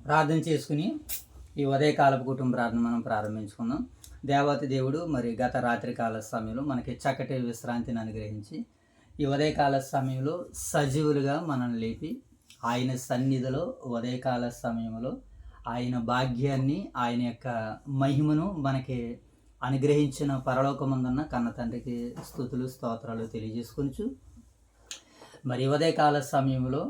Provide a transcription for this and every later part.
ప్రార్థన చేసుకుని ఈ ఉదయకాలపు కుటుంబ ప్రార్థన మనం ప్రారంభించుకుందాం. దేవాతి దేవుడు మరి గత రాత్రి కాల సమయంలో మనకి చక్కటి విశ్రాంతిని అనుగ్రహించి ఈ ఉదయకాల సమయంలో సజీవులుగా మనల్ని లేపి ఆయన సన్నిధిలో ఉదయకాల సమయంలో ఆయన భాగ్యాన్ని, ఆయన యొక్క మహిమను మనకి అనుగ్రహించిన పరలోకమందున్న కన్న తండ్రికి స్తుతులు స్తోత్రాలు తెలియజేసుకొనుచు మరి ఉదయకాల సమయంలో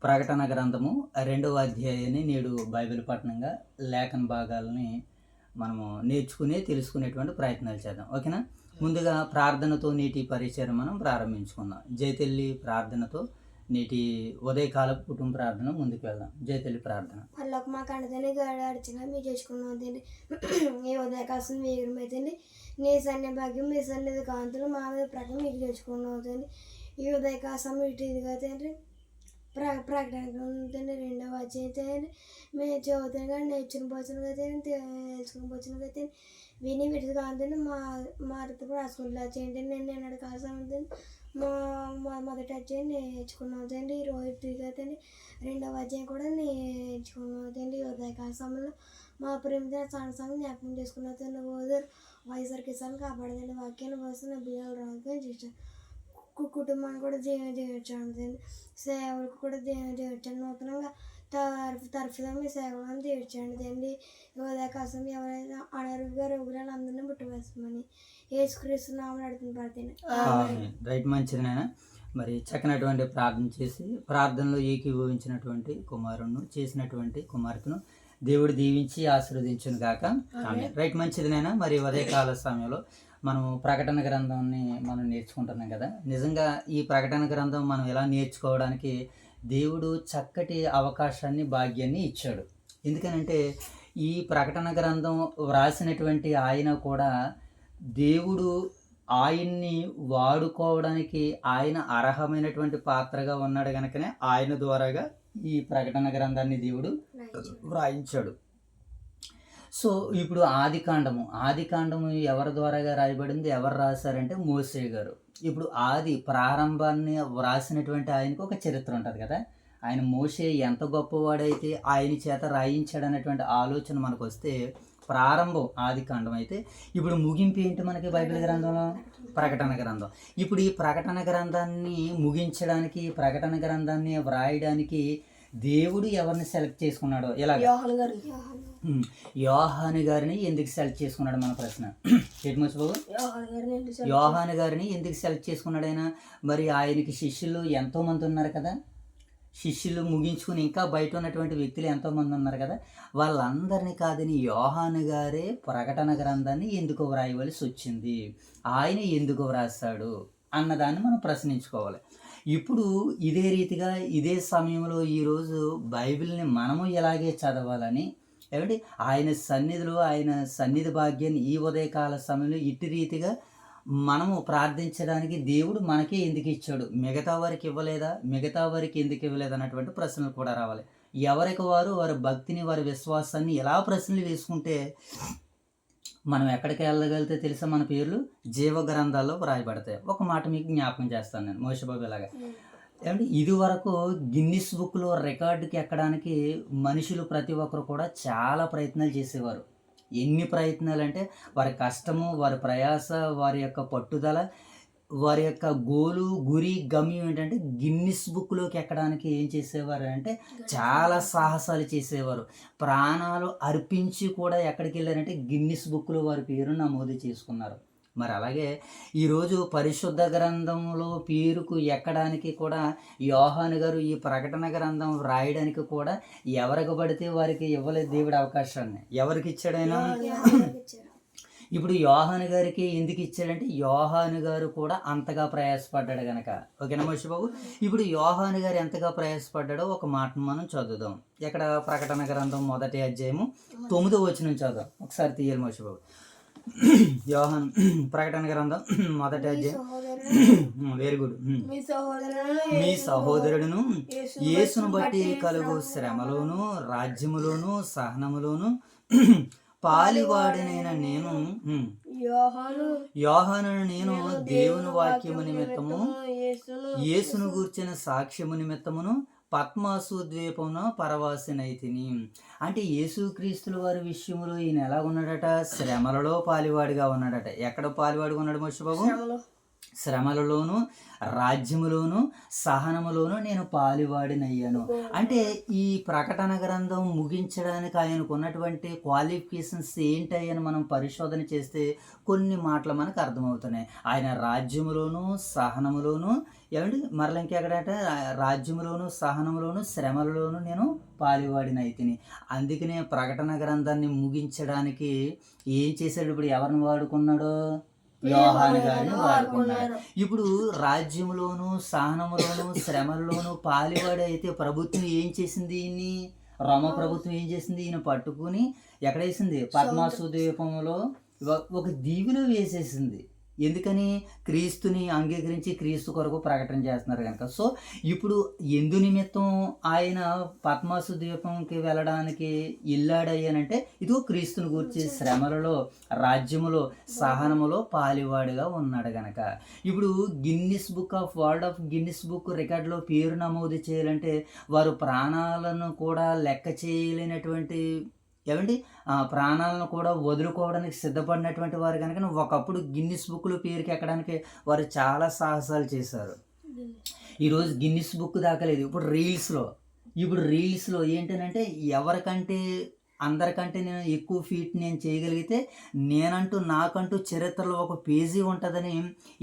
ప్రకటన గ్రంథము 2వ అధ్యాయాన్ని నేడు బైబిల్ పఠనంగా లేఖన భాగాలని మనము నేర్చుకుని తెలుసుకునేటువంటి ప్రయత్నాలు చేద్దాం. ఓకేనా? ముందుగా ప్రార్థనతో నేటి పరిచయం మనం ప్రారంభించుకుందాం. జయతల్లి ప్రార్థనతో నేటి ఉదయకాలపు కుటుంబ ప్రార్థన ముందుకు వెళ్దాం. జయతల్లి ప్రార్థన. వాళ్ళకు మా కంటతోనే గడాడిచిన మీ చేసుకున్నాం ఈ ఉదయకాసం వేగమైతుంది నీ సన్య భాగ్యం మీ సన్నిధి కాంతులు మా మీద ప్రకటన మీకు చేసుకున్నాం అవుతుంది. ఈ ఉదయకాసం ఇటు ఇదిగా తండ్రి ప్రకటన 2వ అధ్యాయం మేము చదువుతాం కానీ నేర్చుకుని పోతున్నా తెలుసుకుని పోతున్నా అయితే విని విడిది కాంతుంది మా ఋతు రాసుకుంటా చేయండి. నేను అడగాల్సి ఉంటుంది మొదటి అధ్యాయం నేర్చుకున్నాం అవుతుంది. ఈ రోజు తిరిగి 2వ అధ్యాయం కూడా నేర్చుకున్నాం అవుతుంది. ఉదయకాల సమయంలో మా ప్రేమిత సంఘం జ్ఞాపకం చేసుకున్న అవుతుంది. ఓదరు వైఎస్ఆర్ కిసాన్ కాపాడదండి వాక్యాన్ని వస్తున్న బియ్యాలు రాజుగా చేశారు. కుటుంబాన్ని కూడా చేర్చాను, సేవలకు కూడా చేర్చాను. నూతనంగా తరఫుగా మీ సేవలను తీర్చండి తండ్రి. ఉదయకాసం ఎవరైనా అనారోగ్య రోగులను అందరినీ పుట్టవేస్తామని యేసుక్రీస్తు నామమున అడుగుతున్న ప్రార్థన. రైట్, మంచిదినైనా మరి చక్కనటువంటి ప్రార్థన చేసి ప్రార్థనలో ఏకీభవించినటువంటి కుమారును చేసినటువంటి కుమార్తెను దేవుడు దీవించి ఆశీర్వదించును గాక. రైట్, మంచిదినైనా మరి ఉదయకాల సమయంలో మనం ప్రకటన గ్రంథాన్ని మనం నేర్చుకుంటున్నాం కదా. నిజంగా ఈ ప్రకటన గ్రంథం మనం ఎలా నేర్చుకోవడానికి దేవుడు చక్కటి అవకాశాన్ని, భాగ్యాన్ని ఇచ్చాడు. ఎందుకనంటే ఈ ప్రకటన గ్రంథం వ్రాసినటువంటి ఆయన కూడా దేవుడు ఆయన్ని వాడుకోవడానికి ఆయన అర్హమైనటువంటి పాత్రగా ఉన్నాడు కనుకనే ఆయన ద్వారాగా ఈ ప్రకటన గ్రంథాన్ని దేవుడు వ్రాయించాడు. సో ఇప్పుడు ఆదికాండము ఎవరి ద్వారాగా రాయబడింది, ఎవరు రాశారంటే మోసే గారు. ఇప్పుడు ప్రారంభాన్ని వ్రాసినటువంటి ఆయనకు ఒక చరిత్ర ఉంటుంది కదా. ఆయన మోసే ఎంత గొప్పవాడైతే ఆయన చేత రాయించాడు అనేటువంటి ఆలోచన మనకు వస్తే ప్రారంభం ఆదికాండం అయితే ఇప్పుడు ముగింపు ఏంటి మనకి బైబిల్ గ్రంథంలో? ప్రకటన గ్రంథం. ఇప్పుడు ఈ ప్రకటన గ్రంథాన్ని ముగించడానికి, ప్రకటన గ్రంథాన్ని వ్రాయడానికి దేవుడు ఎవరిని సెలెక్ట్ చేసుకున్నాడో ఇలా యోహాను గారిని ఎందుకు సెలెక్ట్ చేసుకున్నాడు మన ప్రశ్న. ఏంటి మర్చిపోవు? యోహాను గారిని ఎందుకు సెలెక్ట్ చేసుకున్నాడు ఆయన? మరి ఆయనకి శిష్యులు ఎంతోమంది ఉన్నారు కదా. శిష్యులు ముగించుకుని ఇంకా బయట ఉన్నటువంటి వ్యక్తులు ఎంతోమంది ఉన్నారు కదా. వాళ్ళందరినీ కాదని యోహాను గారే ప్రకటన గ్రంథాన్ని ఎందుకు వ్రాయవలసి వచ్చింది, ఆయన ఎందుకు వ్రాస్తాడు అన్నదాన్ని మనం ప్రశ్నించుకోవాలి. ఇప్పుడు ఇదే రీతిగా ఇదే సమయంలో ఈరోజు బైబిల్ని మనము ఇలాగే చదవాలని ఏమంటే ఆయన సన్నిధిలో ఆయన సన్నిధి భాగ్యాన్ని ఈ ఉదయకాల సమయంలో ఇటు రీతిగా మనము ప్రార్థించడానికి దేవుడు మనకే ఎందుకు ఇచ్చాడు, మిగతా వారికి ఇవ్వలేదా, మిగతా వారికి ఎందుకు ఇవ్వలేదు అన్నటువంటి ప్రశ్నలు కూడా రావాలి. ఎవరికి వారి భక్తిని, వారి విశ్వాసాన్ని ఎలా ప్రశ్నలు వేసుకుంటే మనం ఎక్కడికి వెళ్ళగలిగితే తెలుసా, మన పేర్లు జీవ గ్రంథాల్లో వ్రాయబడతాయి. ఒక మాట మీకు జ్ఞాపకం చేస్తాను నేను మోషబాబు ఇలాగా. ఏమంటే ఇది వరకు గిన్నిస్ బుక్లో రికార్డుకి ఎక్కడానికి మనుషులు ప్రతి ఒక్కరు కూడా చాలా ప్రయత్నాలు చేసేవారు. ఎన్ని ప్రయత్నాలు అంటే వారి కష్టము, వారి ప్రయాస, వారి యొక్క పట్టుదల, వారి యొక్క గోలు, గురి, గమ్యం ఏంటంటే గిన్నిస్ బుక్లోకి ఎక్కడానికి ఏం చేసేవారు అంటే చాలా సాహసాలు చేసేవారు. ప్రాణాలు అర్పించి కూడా ఎక్కడికి వెళ్ళారంటే గిన్నిస్ బుక్లో వారి పేరు నమోదు చేసుకున్నారు. మరి అలాగే ఈరోజు పరిశుద్ధ గ్రంథంలో పేరుకు ఎక్కడానికి కూడా యోహాను గారు ఈ ప్రకటన గ్రంథం రాయడానికి కూడా ఎవరికి పడితే వారికి ఇవ్వలేదు దేవుడి అవకాశాన్ని. ఎవరికి ఇచ్చాడైనా? ఇప్పుడు యోహాను గారికి ఎందుకు ఇచ్చాడంటే యోహాను గారు కూడా అంతగా ప్రయాసపడ్డాడు కనుక. ఓకేనా మోషబాబు? ఇప్పుడు యోహాను గారు ఎంతగా ప్రయాసపడ్డాడో ఒక మాటను మనం చదువుదాం. ఇక్కడ ప్రకటన గ్రంథం 1వ అధ్యాయము 9వ వచనం చదువుదాం. ఒకసారి తీయాలి మోషబాబు. యోహాను ప్రకటన గ్రంథం 1వ అధ్యాయం. Very good. మీ సహోదరుడును యేసును బట్టి కలుగు శ్రమలోను, రాజ్యములోను, సహనములోను పాలివాడినైన నేను యోహానును నేను దేవుని వాక్యము నిమిత్తము యేసును గూర్చిన సాక్ష్యము నిమిత్తమును పద్మాసు ద్వీపమున పరవాసినైతిని. అంటే యేసుక్రీస్తుల వారి విషయంలో ఈయన ఎలా ఉన్నాడట? శ్రమలలో పాలివాడిగా ఉన్నాడట. ఎక్కడ పాలివాడిగా ఉన్నాడు మోషబాబు? శ్రమలలోను, రాజ్యములోను, సహనములోను నేను పాలివాడినయ్యాను. అంటే ఈ ప్రకటన గ్రంథం ముగించడానికి ఆయనకు ఉన్నటువంటి క్వాలిఫికేషన్స్ ఏంటని మనం పరిశోధన చేస్తే కొన్ని మాటలు మనకు అర్థమవుతున్నాయి. ఆయన రాజ్యములోను, సహనములోను, ఏమండి మరల ఇంకెక్కడట? రాజ్యములోను, సహనములోను, శ్రమలలోను నేను పాలివాడినైతిని. అందుకనే ప్రకటన గ్రంథాన్ని ముగించడానికి ఏం చేశాడు? ఇప్పుడు ఎవరిని వాడుకున్నాడో? యోహాను గారిని వాడుకున్నాడు. ఇప్పుడు రాజ్యములోను, సహనములోను, శ్రమలలోను పాలివాడు అయితే ప్రభుత్వం ఏం చేసింది? ఈయన్ని రోమ ప్రభుత్వం ఏం చేసింది? ఈయన పట్టుకుని ఎక్కడ వేసింది? పద్మాసు ద్వీపంలో ఒక దీవిలో వేసేసింది. ఎందుకని? క్రీస్తుని అంగీకరించి క్రీస్తు కొరకు ప్రకటన చేస్తున్నారు కనుక. సో ఇప్పుడు ఎందు నిమిత్తం ఆయన పద్మాసు ద్వీపంకి వెళ్ళడానికి వెళ్ళాడయ్యానంటే ఇదిగో క్రీస్తుని గురించి శ్రమలలో, రాజ్యములో, సహనములో పాలివాడిగా ఉన్నాడు గనక. ఇప్పుడు Guinness book of world of Guinness book రికార్డులో పేరు నమోదు చేయాలంటే వారు ప్రాణాలను కూడా లెక్క చేయలేనటువంటి, ఏమండి ప్రాణాలను కూడా వదులుకోవడానికి సిద్ధపడినటువంటి వారు కనుక ఒకప్పుడు గిన్నిస్ బుక్లో పేరుకి ఎక్కడానికి వారు చాలా సాహసాలు చేశారు. ఈరోజు గిన్నిస్ బుక్ దాకలేదు. ఇప్పుడు రీల్స్లో ఏంటంటే ఎవరికంటే అందరికంటే నేను ఎక్కువ ఫీట్ నేను చేయగలిగితే నాకంటూ చరిత్రలో ఒక పేజీ ఉంటుందని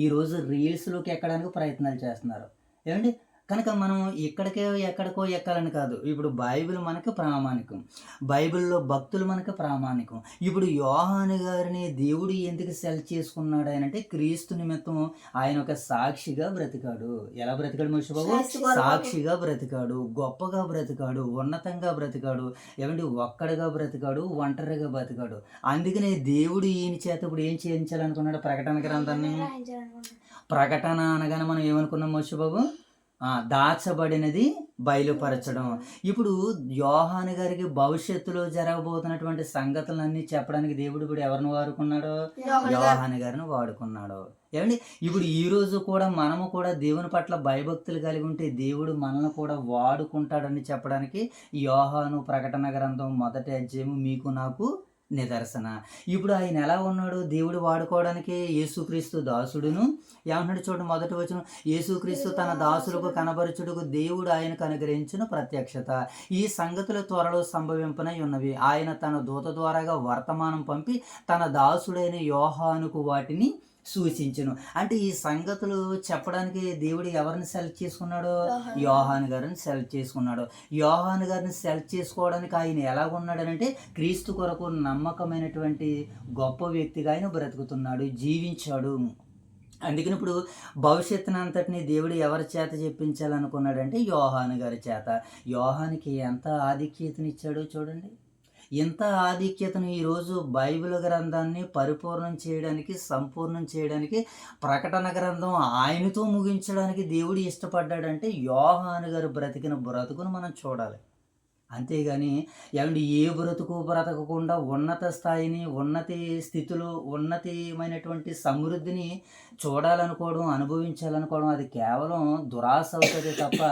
ఈరోజు రీల్స్లోకి ఎక్కడానికి ప్రయత్నాలు చేస్తున్నారు. ఏమండి కనుక మనం ఎక్కడికో ఎక్కాలని కాదు. ఇప్పుడు బైబిల్ మనకు ప్రామాణికం, బైబిల్లో భక్తులు మనకు ప్రామాణికం. ఇప్పుడు యోహాను గారిని దేవుడు ఎందుకు సెలెక్ట్ చేసుకున్నాడు అంటే క్రీస్తు నిమిత్తం ఆయన ఒక సాక్షిగా బ్రతికాడు. ఎలా బ్రతికాడు మోషబాబు? సాక్షిగా బ్రతికాడు, గొప్పగా బ్రతికాడు, ఉన్నతంగా బ్రతికాడు, ఏమంటే ఒక్కడిగా బ్రతికాడు, ఒంటరిగా బ్రతికాడు. అందుకనే దేవుడు ఈయన చేత ఇప్పుడు ఏం చేయించాలనుకున్నాడు? ప్రకటన గ్రంథాన్ని. ప్రకటన అనగానే మనం ఏమనుకున్నాం మోషబాబు? దాచబడినది బయలుపరచడం. ఇప్పుడు యోహాను గారికి భవిష్యత్తులో జరగబోతున్నటువంటి సంగతులన్నీ చెప్పడానికి దేవుడు ఇప్పుడు ఎవరిని వాడుకున్నాడో? యోహాను గారిని వాడుకున్నాడు. ఏమండి ఇప్పుడు ఈరోజు కూడా మనము కూడా దేవుని పట్ల భయభక్తులు కలిగి ఉంటే దేవుడు మనల్ని కూడా వాడుకుంటాడని చెప్పడానికి యోహాను ప్రకటన గ్రంథం 1వ అధ్యాయము మీకు నాకు నిదర్శన. ఇప్పుడు ఆయన ఎలా ఉన్నాడు? దేవుడు వాడుకోవడానికి యేసుక్రీస్తు దాసుడును. ఏమంటున్నాడు చూడండి, 1వ వచనం, యేసుక్రీస్తు తన దాసులకు కనబరచుటకు దేవుడు ఆయనకు అనుగ్రహించిన ప్రత్యక్షత. ఈ సంగతులు త్వరలో సంభవింపనై ఉన్నవి. ఆయన తన దూత ద్వారాగా వర్తమానం పంపి తన దాసుడైన యోహానుకు వాటిని సూచించును. అంటే ఈ సంగతులు చెప్పడానికి దేవుడు ఎవరిని సెలెక్ట్ చేసుకున్నాడు? యోహాను గారిని సెలెక్ట్ చేసుకున్నాడు. యోహాను గారిని సెలెక్ట్ చేసుకోవడానికి ఆయన ఎలాగున్నాడనంటే క్రీస్తు కొరకు నమ్మకమైనటువంటి గొప్ప వ్యక్తిగా ఆయన బ్రతుకుతున్నాడు, జీవించాడు. అందుకని ఇప్పుడు భవిష్యత్తును అంతటిని దేవుడు ఎవరి చేత చెప్పించాలనుకున్నాడంటే యోహాను గారి చేత. యోహానికి ఎంత ఆధిక్యతనిచ్చాడో చూడండి. ఇంత ఆధిక్యతను ఈరోజు బైబిల్ గ్రంథాన్ని పరిపూర్ణం చేయడానికి, సంపూర్ణం చేయడానికి, ప్రకటన గ్రంథం ఆయనతో ముగించడానికి దేవుడు ఇష్టపడ్డాడంటే యోహాను గారు బ్రతికిన బ్రతుకును మనం చూడాలి. అంతేగాని ఏమంటే ఏ బ్రతకకుండా ఉన్నత స్థాయిని, ఉన్నతి స్థితిలో, ఉన్నతమైనటువంటి సమృద్ధిని చూడాలనుకోవడం, అనుభవించాలనుకోవడం అది కేవలం దురాశ అవుతుంది తప్ప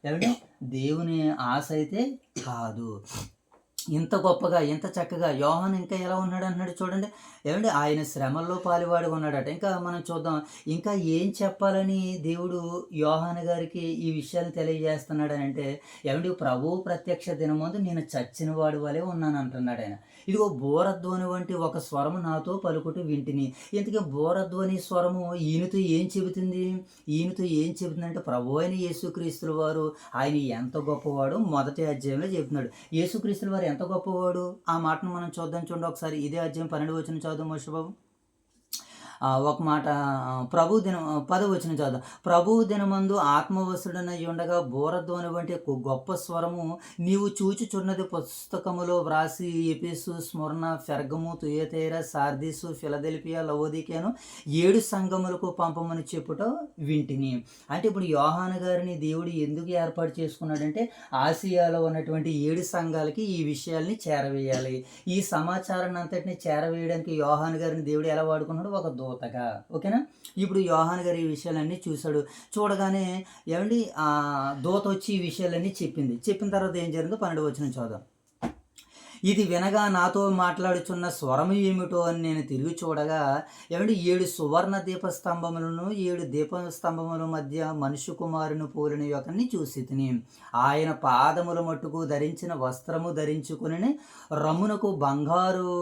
ఏమంటే దేవుని ఆశ అయితే కాదు. ఇంత గొప్పగా, ఇంత చక్కగా యోహాను ఇంకా ఎలా ఉన్నాడు అన్నాడు చూడండి. ఏమంటే ఆయన శ్రమల్లో పాలివాడిగా ఉన్నాడట. ఇంకా మనం చూద్దాం, ఇంకా ఏం చెప్పాలని దేవుడు యోహాను గారికి ఈ విషయాలు తెలియజేస్తున్నాడు అని అంటే, ఏమంటే ప్రభు ప్రత్యక్ష దినమందు నేను చచ్చిన వాడి వలె ఉన్నాను అంటున్నాడు ఆయన. ఇదిగో బోరధ్వని వంటి ఒక స్వరము నాతో పలుకుట వింటిని. ఇంతకీ బోరధ్వని స్వరము ఈయనతో ఏం చెబుతుంది? అంటే ప్రభు అయిన యేసుక్రీస్తుల వారు ఆయన ఎంత గొప్పవాడు 1వ అధ్యాయంలో చెబుతున్నాడు. యేసుక్రీస్తుల వారు ఎంత గొప్పవాడు ఆ మాటను మనం చూద్దాం. చూడండి ఒకసారి ఇదే అధ్యాయం 12వ వచనం చదువు మోషబాబు. ఒక మాట 10వ వచనం చదువు. ప్రభు దినమందు ఆత్మవశుడనై ఉండగా బోరధ్వని వంటి గొప్ప స్వరము నీవు చూచుచున్నది పుస్తకములో వ్రాసి Ephesus, Smyrna, Pergamum, Thyatira, Sardis, Philadelphia, లవోదికీయను 7 సంఘములకు పంపమని చెప్పుట వింటిని. అంటే ఇప్పుడు యోహాను గారిని దేవుడు ఎందుకు ఏర్పాటు చేసుకున్నాడంటే ఆసియాలో ఉన్నటువంటి 7 సంఘాలకి ఈ విషయాల్ని చేరవేయాలి. ఈ సమాచారాన్ని అంతటిని చేరవేయడానికి యోహాను గారిని దేవుడు ఎలా వాడుకున్నాడు? ఒక దూత దూతగా. ఓకేనా. ఇప్పుడు యోహాను గారు ఈ విషయాలన్నీ చూశాడు. చూడగానే ఏమండి దూత వచ్చి ఈ విషయాలన్నీ చెప్పిన తర్వాత ఏం జరిగిందో 12వ వచనం చదువుదాం. ఇది వినగా నాతో మాట్లాడుచున్న స్వరము ఏమిటో అని నేను తిరిగి చూడగా ఏమంటే 7 సువర్ణ దీపస్తంభములను 7 దీపస్తంభముల మధ్య మనుష్య కుమారుని పోలిన యొక్కని చూసి తిని ఆయన పాదముల మట్టుకు ధరించిన వస్త్రము ధరించుకుని రమ్మునకు బంగారు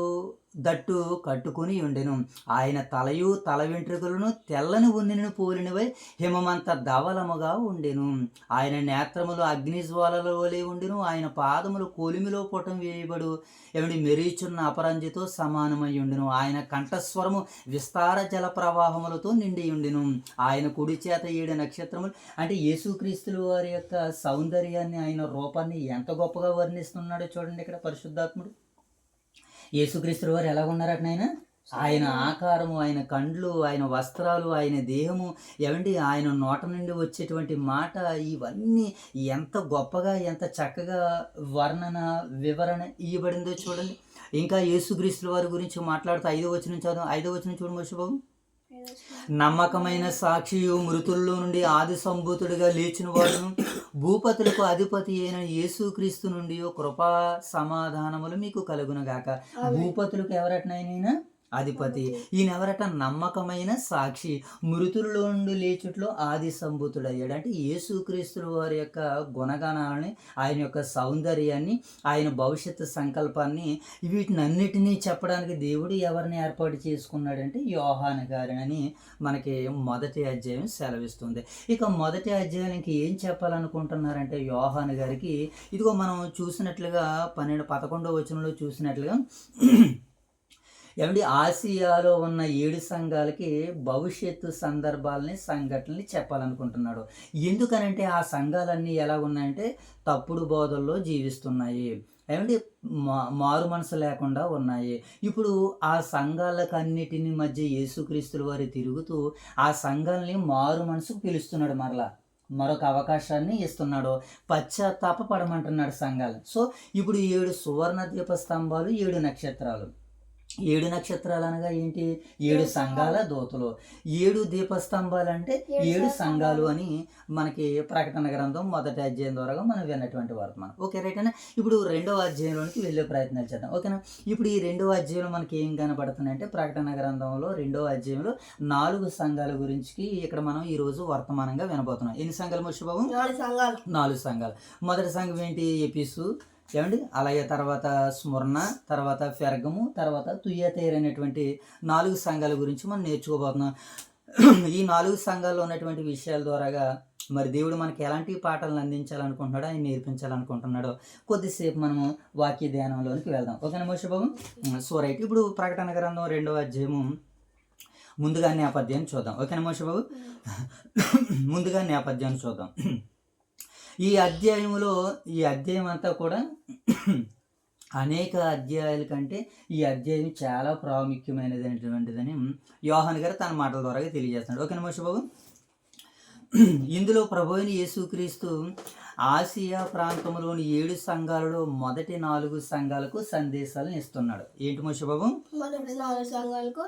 దట్టు కట్టుకుని ఉండెను. ఆయన తలయు తల వెంట్రుకలను తెల్లని ఉన్నిని పోలినవై హిమమంత ధవలముగా ఉండెను. ఆయన నేత్రములు అగ్నిజ్వాలల వలె ఉండెను. ఆయన పాదములు కొలిమిలో పుటం వేయబడు ఏమిటి మెరీచున్న అపరంజితో సమానమై ఉండెను. ఆయన కంఠస్వరము విస్తార జల ప్రవాహములతో నిండి ఉండెను. ఆయన కుడి చేత 7 నక్షత్రములు. అంటే యేసుక్రీస్తుల వారి యొక్క సౌందర్యాన్ని, ఆయన రూపాన్ని ఎంత గొప్పగా వర్ణిస్తున్నాడో చూడండి ఇక్కడ పరిశుద్ధాత్ముడు. యేసుక్రీస్తుల వారు ఎలా ఉన్నారట నాయన? ఆయన ఆకారము, ఆయన కండ్లు, ఆయన వస్త్రాలు, ఆయన దేహము ఏమండి, ఆయన నోట నుండి వచ్చేటువంటి మాట, ఇవన్నీ ఎంత గొప్పగా ఎంత చక్కగా వివరణ ఇవ్వబడిందో చూడండి. ఇంకా యేసుక్రీస్తుల వారి గురించి మాట్లాడుతూ 5వ వచనం చదువు. 5వ వచనం చూడు మోషబాబు. నమ్మకమైన సాక్షియు మృతుల్లో నుండి ఆది సంభూతుడిగా లేచిన వాడును భూపతులకు అధిపతి అయిన యేసుక్రీస్తు నుండి కృపా సమాధానములు మీకు కలుగునుగాక. భూపతులకు ఎవరటనైనా అధిపతి. ఈయన ఎవరట? నమ్మకమైన సాక్షి, మృతుల్లో నుండి లేచుట్లో ఆది సంభూతుడయ్యాడు. అంటే యేసుక్రీస్తుల వారి యొక్క గుణగణాలని, ఆయన యొక్క సౌందర్యాన్ని, ఆయన భవిష్యత్తు సంకల్పాన్ని, వీటినన్నిటినీ చెప్పడానికి దేవుడు ఎవరిని ఏర్పాటు చేసుకున్నాడంటే యోహాను గారిని మనకి మొదటి అధ్యాయం సెలవిస్తుంది. ఇక మొదటి అధ్యాయానికి ఏం చెప్పాలనుకుంటున్నారంటే యోహాను గారికి, ఇదిగో మనం చూసినట్లుగా 11వ వచనంలో చూసినట్లుగా ఏమంటే ఆసియాలో ఉన్న 7 సంఘాలకి భవిష్యత్తు సందర్భాలని, సంఘటనని చెప్పాలనుకుంటున్నాడు. ఎందుకనంటే ఆ సంఘాలన్నీ ఎలా ఉన్నాయంటే తప్పుడు బోధల్లో జీవిస్తున్నాయి, ఏమంటే మారు మనసు లేకుండా ఉన్నాయి. ఇప్పుడు ఆ సంఘాలకన్నిటిని మధ్య యేసుక్రీస్తుల వారి తిరుగుతూ ఆ సంఘాలని మారు మనసుకు పిలుస్తున్నాడు. మరొక అవకాశాన్ని ఇస్తున్నాడు. పశ్చాత్తాప పడమంటున్నాడు సంఘాలు. సో ఇప్పుడు 7 సువర్ణ దీపస్తంభాలు, 7 నక్షత్రాలు. 7 నక్షత్రాలు అనగా ఏంటి? 7 సంఘాల దూతలు. 7 దీపస్తంభాలు అంటే 7 సంఘాలు అని మనకి ప్రకటన గ్రంథం మొదటి అధ్యాయం ద్వారా మనం విన్నటువంటి వర్తమానం. ఓకే రైట్ అన్న. ఇప్పుడు 2వ అధ్యాయంలోనికి వెళ్ళే ప్రయత్నాలు చేద్దాం. ఓకేనా. ఇప్పుడు ఈ 2వ అధ్యాయంలో మనకి ఏం కనబడుతుంది అంటే ప్రకటన గ్రంథంలో 2వ అధ్యాయంలో 4 సంఘాల గురించి ఇక్కడ మనం ఈరోజు వర్తమానంగా వినబోతున్నాం. ఎన్ని సంఘాలు మోషబాబు? 4 సంఘాలు. మొదటి సంఘం ఏంటి? ఎఫెసు, ఏమండి, అలాగే తర్వాత స్ముర్న, తర్వాత పెర్గము, తర్వాత తుయతైర అనేటువంటి 4 సంఘాల గురించి మనం నేర్చుకోబోతున్నాం. ఈ 4 సంఘాల్లో ఉన్నటువంటి విషయాల ద్వారాగా మరి దేవుడు మనకి ఎలాంటి పాఠాలను అందించాలనుకుంటున్నాడో, ఆయన నేర్పించాలనుకుంటున్నాడో కొద్దిసేపు మనము వాక్య ధ్యానంలోనికి వెళ్దాం. ఓకేనా మోషబాబు? So right. ఇప్పుడు ప్రకటన గ్రంథం 2వ అధ్యాయము ముందుగా నేపథ్యాన్ని చూద్దాం. ఓకేనా మోషబాబు? ముందుగా నేపథ్యాన్ని చూద్దాం. ఈ అధ్యాయం అంతా కూడా అనేక అధ్యాయాల కంటే ఈ అధ్యాయం చాలా ప్రాముఖ్యమైనటువంటిదని యోహాను గారు తన మాటల ద్వారా తెలియజేస్తున్నాడు. ఓకేనా మోషబాబు? ఇందులో ప్రభు అయిన యేసుక్రీస్తు ఆసియా ప్రాంతంలోని 7 సంఘాలలో మొదటి 4 సంఘాలకు సందేశాలను ఇస్తున్నాడు. ఏంటి మోషబాబు? మొదటి 4 సంఘాలకు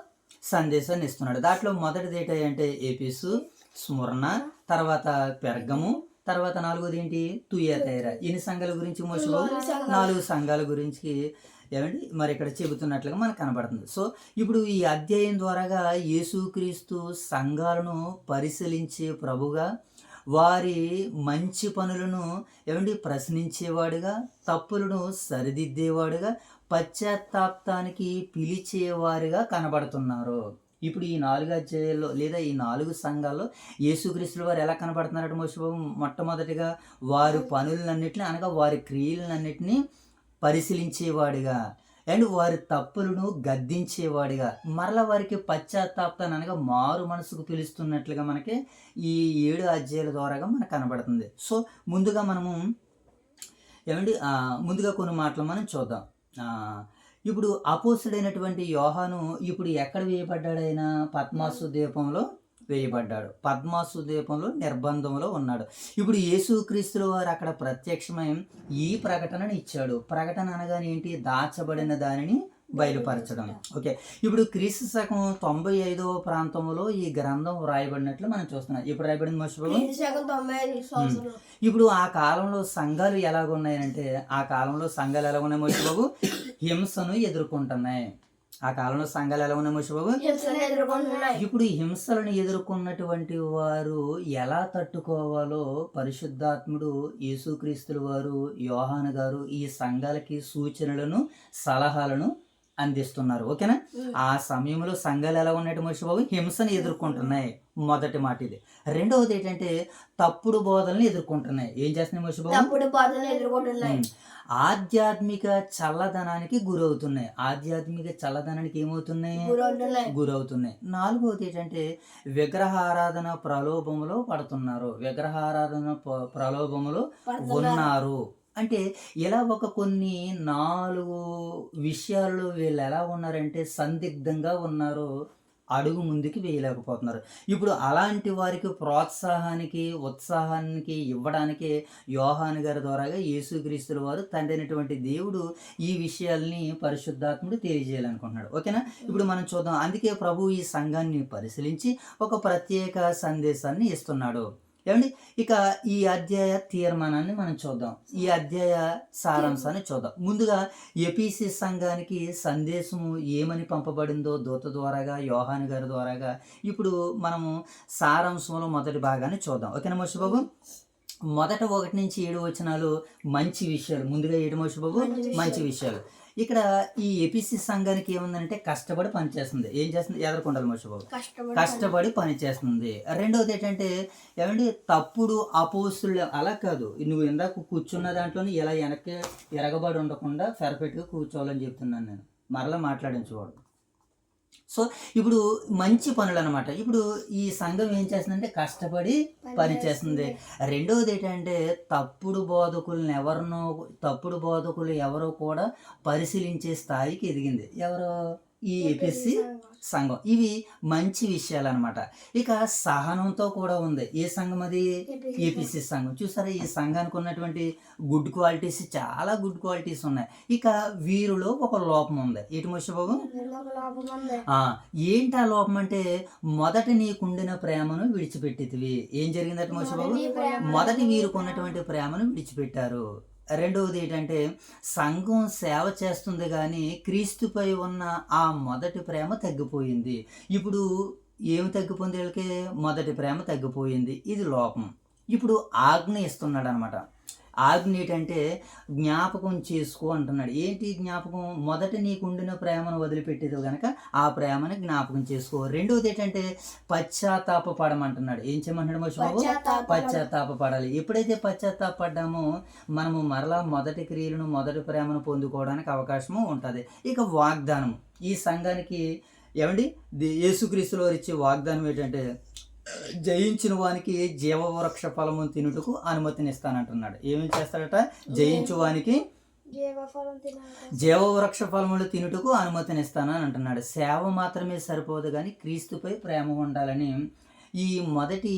సందేశాన్ని ఇస్తున్నాడు. దాంట్లో మొదటిది ఏంటంటే ఎఫెసు, స్ముర్న, తర్వాత పెర్గము, తర్వాత 4వది ఏంటి? తుయతైర. ఎన్ని సంఘాల గురించి మోషబాబు? 4 సంఘాల గురించి ఏమండి మరి ఇక్కడ చెబుతున్నట్లుగా మనకు కనబడుతుంది. సో ఇప్పుడు ఈ అధ్యాయం ద్వారాగా యేసుక్రీస్తు సంఘాలను పరిశీలించే ప్రభుగా, వారి మంచి పనులను ఏమండి ప్రశ్నించేవాడుగా, తప్పులను సరిదిద్దేవాడుగా, పశ్చాత్తాపానికి పిలిచేవారుగా కనబడుతున్నారు. ఇప్పుడు ఈ 4 అధ్యాయాల్లో లేదా ఈ 4 సంఘాల్లో యేసుక్రీస్తుల వారు ఎలా కనబడుతున్నారట మోషబాబు? మొట్టమొదటిగా వారి పనులన్నింటినీ అనగా వారి క్రియలన్నింటినీ పరిశీలించేవాడిగా, అండ్ వారి తప్పులను గద్దించేవాడిగా, మరలా వారికి పశ్చాత్తాపాన్ని అనగా మారు మనసుకు పిలుస్తున్నట్లుగా మనకి ఈ 7 అధ్యాయాల ద్వారాగా మనకు కనబడుతుంది. సో ముందుగా ముందుగా కొన్ని మాటలు మనం చూద్దాం. ఇప్పుడు అపోస్తుడైనటువంటి యోహాను ఇప్పుడు ఎక్కడ వేయబడ్డాడు? ఆయన పద్మాసు ద్వీపంలో వేయబడ్డాడు. పద్మాసు ద్వీపంలో నిర్బంధంలో ఉన్నాడు. ఇప్పుడు యేసుక్రీస్తుల వారు అక్కడ ప్రత్యక్షమై ఈ ప్రకటనను ఇచ్చాడు. ప్రకటన అనగానే ఏంటి? దాచబడిన దానిని బయలుపరచడం. ఓకే, ఇప్పుడు క్రీస్తు శకం 95వ ప్రాంతంలో ఈ గ్రంథం వ్రాయబడినట్లు మనం చూస్తున్నాం. ఇప్పుడు రాయబడింది మోసబాబు. ఇప్పుడు ఆ కాలంలో సంఘాలు ఎలాగున్నాయంటే, ఆ కాలంలో సంఘాలు ఎలా ఉన్నాయి మోసబాబు? హింసను ఎదుర్కొంటున్నాయి. ఆ కాలంలో సంఘాలు ఎలా ఉన్నాయి మోసబాబు? ఇప్పుడు హింసలను ఎదుర్కొన్నటువంటి వారు ఎలా తట్టుకోవాలో పరిశుద్ధాత్ముడు యేసుక్రీస్తుల వారు, యోహాను గారు ఈ సంఘాలకి సూచనలను, సలహాలను అందిస్తున్నారు. ఓకేనా? ఆ సమయంలో సంఘాలు ఎలా ఉన్నాయి మోసబాబు? హింసను ఎదుర్కొంటున్నాయి. మొదటి మాట ఇది. రెండవది ఏంటంటే తప్పుడు బోధనలు ఎదుర్కొంటున్నాయి. ఏం చేస్తున్నాయి మోసబాబు? ఆధ్యాత్మిక చల్లదనానికి గురవుతున్నాయి. ఆధ్యాత్మిక చల్లదనానికి ఏమవుతున్నాయి? గురవుతున్నాయి. నాలుగవది ఏంటంటే విగ్రహారాధన ప్రలోభములో పడుతున్నారు. విగ్రహారాధన ప్రలోభములో ఉన్నారు. అంటే ఇలా కొన్ని 4 విషయాల్లో వీళ్ళు ఎలా ఉన్నారంటే సందిగ్ధంగా ఉన్నారు, అడుగు ముందుకు వేయలేకపోతున్నారు. ఇప్పుడు అలాంటి వారికి ప్రోత్సాహానికి, ఉత్సాహానికి ఇవ్వడానికి యోహాను గారి ద్వారాగా యేసుక్రీస్తుల వారు తండ్రి అయినటువంటి దేవుడు ఈ విషయాల్ని పరిశుద్ధాత్ముడు తెలియజేయాలనుకుంటున్నాడు. ఓకేనా? ఇప్పుడు మనం చూద్దాం. అందుకే ప్రభు ఈ సంఘాన్ని పరిశీలించి ఒక ప్రత్యేక సందేశాన్ని ఇస్తున్నాడు. ఏమండి, ఇక ఈ అధ్యాయ తీర్మానాన్ని మనం చూద్దాం. ఈ అధ్యాయ సారాంశాన్ని చూద్దాం. ముందుగా ఎఫెసీ సంఘానికి సందేశము ఏమని పంపబడిందో దూత ద్వారాగా, యోహాను గారి ద్వారాగా ఇప్పుడు మనము సారాంశంలో మొదటి భాగాన్ని చూద్దాం. ఓకేనా మోసబాబు? మొదట 1 నుంచి 7 వచనాలు మంచి విషయాలు. ముందుగా ఏడు మోసబాబు? మంచి విషయాలు. ఇక్కడ ఈ ఎఫెసీ సంఘానికి ఏముందంటే కష్టపడి పనిచేస్తుంది. ఏం చేస్తుంది? ఎదరకొండాలి మోసబాబు. కష్టపడి పనిచేస్తుంది. రెండవది ఏంటంటే ఏమంటే తప్పుడు అపోస్తులు. అలా కాదు, నువ్వు ఇందాక కూర్చున్న దాంట్లోనే ఇలా వెనక్కి ఎరగబడి ఉండకుండా పెర్ఫెక్ట్గా కూర్చోవాలని చెప్తున్నాను నేను. మరలా మాట్లాడించుకోవడం. సో ఇప్పుడు మంచి పనులు అనమాట. ఇప్పుడు ఈ సంఘం ఏం చేస్తుందంటే కష్టపడి పనిచేస్తుంది. రెండవది ఏంటంటే తప్పుడు బోధకులు ఎవరో కూడా పరిశీలించే స్థాయికి ఎదిగింది. ఎవరో? ఈ ఎఫెసీ సంఘం. ఇవి మంచి విషయాలు అనమాట. ఇక సహనంతో కూడా ఉంది. ఏ సంఘం అది? ఎఫెసీ సంఘం. చూసారా, ఈ సంఘానికి ఉన్నటువంటి గుడ్ క్వాలిటీస్, చాలా గుడ్ క్వాలిటీస్ ఉన్నాయి. ఇక వీరిలో ఒక లోపం ఉంది. ఏంటి మోసబాబు? ఏంటి ఆ లోపం అంటే మొదట నీకుండిన ప్రేమను విడిచిపెట్టితివి. ఏం జరిగిందట మోసబాబు? మొదటి వీరికి ఉన్నటువంటి ప్రేమను విడిచిపెట్టారు. రెండవది ఏంటంటే సంఘం సేవ చేస్తుంది కానీ క్రీస్తుపై ఉన్న ఆ మొదటి ప్రేమ తగ్గిపోయింది. ఇప్పుడు ఏమి తగ్గిపోయింది? వీళ్ళకి మొదటి ప్రేమ తగ్గిపోయింది. ఇది లోపం. ఇప్పుడు ఆజ్ఞ ఇస్తున్నాడు అనమాట. ఆజ్ఞ ఏంటంటే జ్ఞాపకం చేసుకో అంటున్నాడు. ఏంటి జ్ఞాపకం? మొదట నీకు ఉండిన ప్రేమను వదిలిపెట్టేది కనుక ఆ ప్రేమను జ్ఞాపకం చేసుకో. రెండవది ఏంటంటే పశ్చాత్తాప పడమంటున్నాడు. ఏం చేయమంటున్నాడు మోసబాబు? పశ్చాత్తాప పడాలి. ఎప్పుడైతే పశ్చాత్తాపడ్డామో మనము మరలా మొదటి క్రియలను, మొదటి ప్రేమను పొందుకోవడానికి అవకాశము ఉంటుంది. ఇక వాగ్దానం. ఈ సంఘానికి ఏమండి యేసుక్రీస్తులో ఇచ్చే వాగ్దానం ఏంటంటే జయించిన వానికి జీవవృక్ష ఫలము తినుటకు అనుమతినిస్తానంటున్నాడు. ఏమేమి చేస్తాడట? జయించు వానికి జీవవృక్ష ఫలములు తినుటకు అనుమతినిస్తానని అంటున్నాడు. సేవ మాత్రమే సరిపోదు కానీ క్రీస్తుపై ప్రేమ ఉండాలని ఈ మొదటి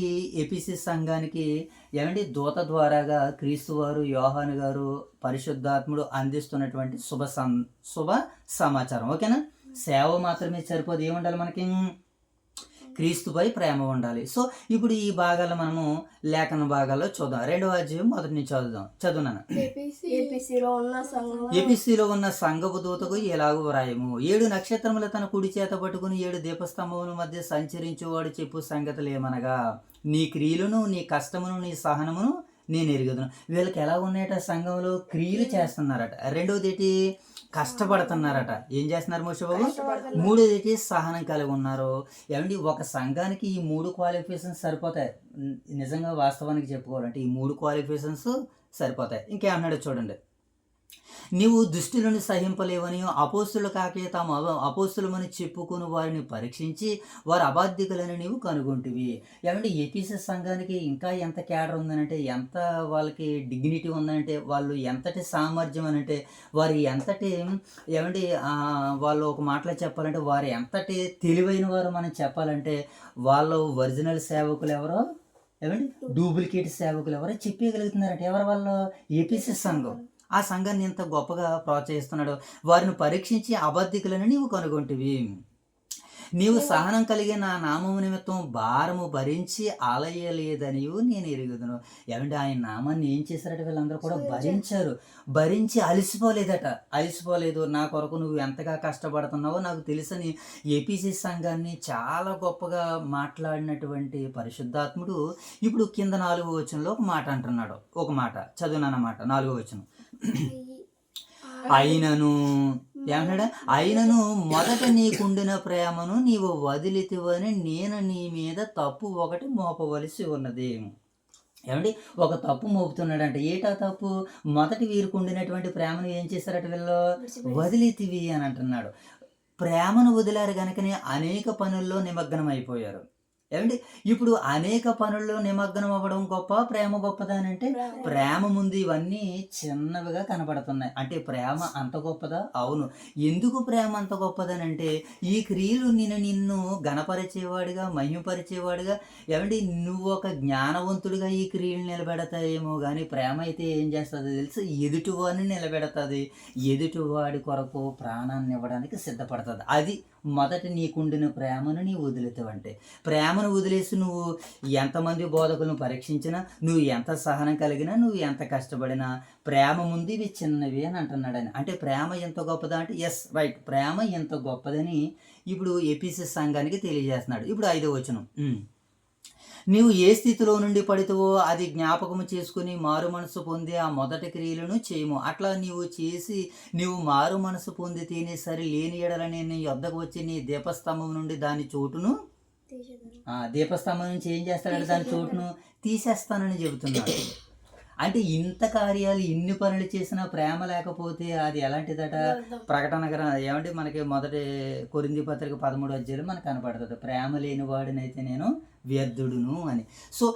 ఎఫెసీ సంఘానికి ఏమండి దూత ద్వారాగా క్రీస్తు వారు, యోహాను గారు, పరిశుద్ధాత్ముడు అందిస్తున్నటువంటి శుభ సమాచారం. ఓకేనా? సేవ మాత్రమే సరిపోదు. ఏముండాలి మనకి? క్రీస్తుపై ప్రేమ ఉండాలి. సో ఇప్పుడు ఈ భాగాల్లో మనము లేఖన భాగాల్లో చూద్దాం. 2వ అధ్యాయం మొదటి నుంచి చదువున్నాను. ఎఫెసీలో ఉన్న సంఘపు దూతకు ఎలాగో వ్రాయము. 7 నక్షత్రములు తన కుడి చేత పట్టుకుని 7 దీపస్తంభముల మధ్య సంచరించువాడు చెప్పు సంగతులు ఏమనగా నీ క్రియలను, నీ కష్టమును, నీ సహనమును నేను ఎరుగుదును. వీళ్ళకి ఎలా ఉన్నాయట? సంఘంలో క్రియలు చేస్తున్నారట. రెండవది ఏంటి? కష్టపడుతున్నారట. ఏం చేస్తున్నారు మోసబాబు? మూడోది సహనం కలిగి ఉన్నారు. ఏమండి ఒక సంఘానికి ఈ 3 క్వాలిఫికేషన్స్ సరిపోతాయి. నిజంగా వాస్తవానికి చెప్పుకోవాలంటే ఈ 3 క్వాలిఫికేషన్స్ సరిపోతాయి. ఇంకేమన్నాడో చూడండి. నీవు దుష్టులను సహింపలేవని అపోస్తులు కాకే తాము అపోస్తులమని చెప్పుకుని వారిని పరీక్షించి వారు అబాధ్యకులని నీవు కనుగొంటివి. ఏమంటే ఎఫెసీ సంఘానికి ఇంకా ఎంత క్యాడర్ ఉందనంటే, ఎంత వాళ్ళకి డిగ్నిటీ ఉందనంటే, వాళ్ళు ఎంతటి సామర్థ్యం అనంటే, వారు ఎంతటి ఏమండి వాళ్ళు ఒక మాటలో చెప్పాలంటే వారు ఎంతటి తెలివైన వారు మనం చెప్పాలంటే, వాళ్ళు ఒరిజినల్ సేవకులు ఎవరో, ఏమండి డూప్లికేట్ సేవకులు ఎవరో చెప్పగలుగుతున్నారంటే ఎవరు? వాళ్ళు ఎఫెసీ సంఘం. ఆ సంఘాన్ని ఇంత గొప్పగా ప్రోత్సహిస్తున్నాడు. వారిని పరీక్షించి అబద్ధికులను నీవు కనుగొంటివి. నీవు సహనం కలిగి నా నామము నిమిత్తం భారము భరించి అలయలేదనియు నేను ఎరుగుదును. ఏమంటే ఆయన నామాన్ని ఏం చేశారట, వీళ్ళందరూ కూడా భరించారు. భరించి అలిసిపోలేదు. నా కొరకు నువ్వు ఎంతగా కష్టపడుతున్నావో నాకు తెలుసని ఏపీసీ సంఘాన్ని చాలా గొప్పగా మాట్లాడినటువంటి పరిశుద్ధాత్ముడు ఇప్పుడు కింద 4వ వచనంలో ఒక మాట అంటున్నాడు. ఒక మాట చదువునన్నమాట. 4వ వచనం. అయినను ఏమన్నాడు? అయినను మొదట నీకుండిన ప్రేమను నీవు వదిలితివని నేను నీ మీద తప్పు ఒకటి మోపవలసి ఉన్నది. ఏమండి, ఒక తప్పు మోపుతున్నాడంటే ఏటా తప్పు? మొదటి వీరికి ఉండినటువంటి ప్రేమను ఏం చేశారట వీళ్ళు? వదిలితివి అని అంటున్నాడు. ప్రేమను వదిలారు కనుకనే అనేక పనుల్లో నిమగ్నం అయిపోయారు. ఏమండి, ఇప్పుడు అనేక పనుల్లో నిమగ్నం అవ్వడం గొప్ప, ప్రేమ గొప్పదా అని అంటే ప్రేమ ముందు ఇవన్నీ చిన్నవిగా కనబడుతున్నాయి. అంటే ప్రేమ అంత గొప్పదా? అవును. ఎందుకు ప్రేమ అంత గొప్పదని అంటే ఈ క్రియలు నిన్ను గణపరిచేవాడిగా, మహిమపరిచేవాడిగా, ఏమండి నువ్వు ఒక జ్ఞానవంతుడిగా ఈ క్రియలు నిలబెడతాయేమో కానీ ప్రేమ అయితే ఏం చేస్తుంది తెలుసు? ఎదుటివాడిని నిలబెడతాది. ఎదుటివాడి కొరకు ప్రాణాన్ని ఇవ్వడానికి సిద్ధపడుతుంది. అది మొదట నీకుండిన ప్రేమను నీవు వదిలేతావంటే. ప్రేమను వదిలేసి నువ్వు ఎంతమంది బోధకులను పరీక్షించినా, నువ్వు ఎంత సహనం కలిగినా, నువ్వు ఎంత కష్టపడినా ప్రేమ ముందు ఇవి చిన్నవి అని అంటున్నాడని. అంటే ప్రేమ ఎంత గొప్పదా అంటే ఎస్ రైట్, ప్రేమ ఎంత గొప్పదని ఇప్పుడు ఏపీసీ సంఘానికి తెలియజేస్తున్నాడు. ఇప్పుడు 5వ వచనం. నీవు ఏ స్థితిలో నుండి పడితవో అది జ్ఞాపకము చేసుకుని మారు మనసు పొంది ఆ మొదటి క్రియలను చేయము. అట్లా నీవు మారు మనసు పొందితేనే సరి, లేని ఎడలని నీ యొద్దకు వచ్చి నీ దీపస్తంభం నుండి దాని చోటును, దీపస్తంభం నుంచి ఏం చేస్తాడంటే దాని చోటును తీసేస్తానని చెబుతున్నాడు. అంటే ఇంత కార్యాలు, ఇన్ని పనులు చేసినా ప్రేమ లేకపోతే అది ఎలాంటిదట? ప్రకటన ఏమంటే మనకి మొదటి కొరింథీ పత్రిక 13వ అధ్యాయంలో మనకు కనపడుతుంది, ప్రేమ లేని వాడినైతే నేను వ్యర్థుడును అని. సో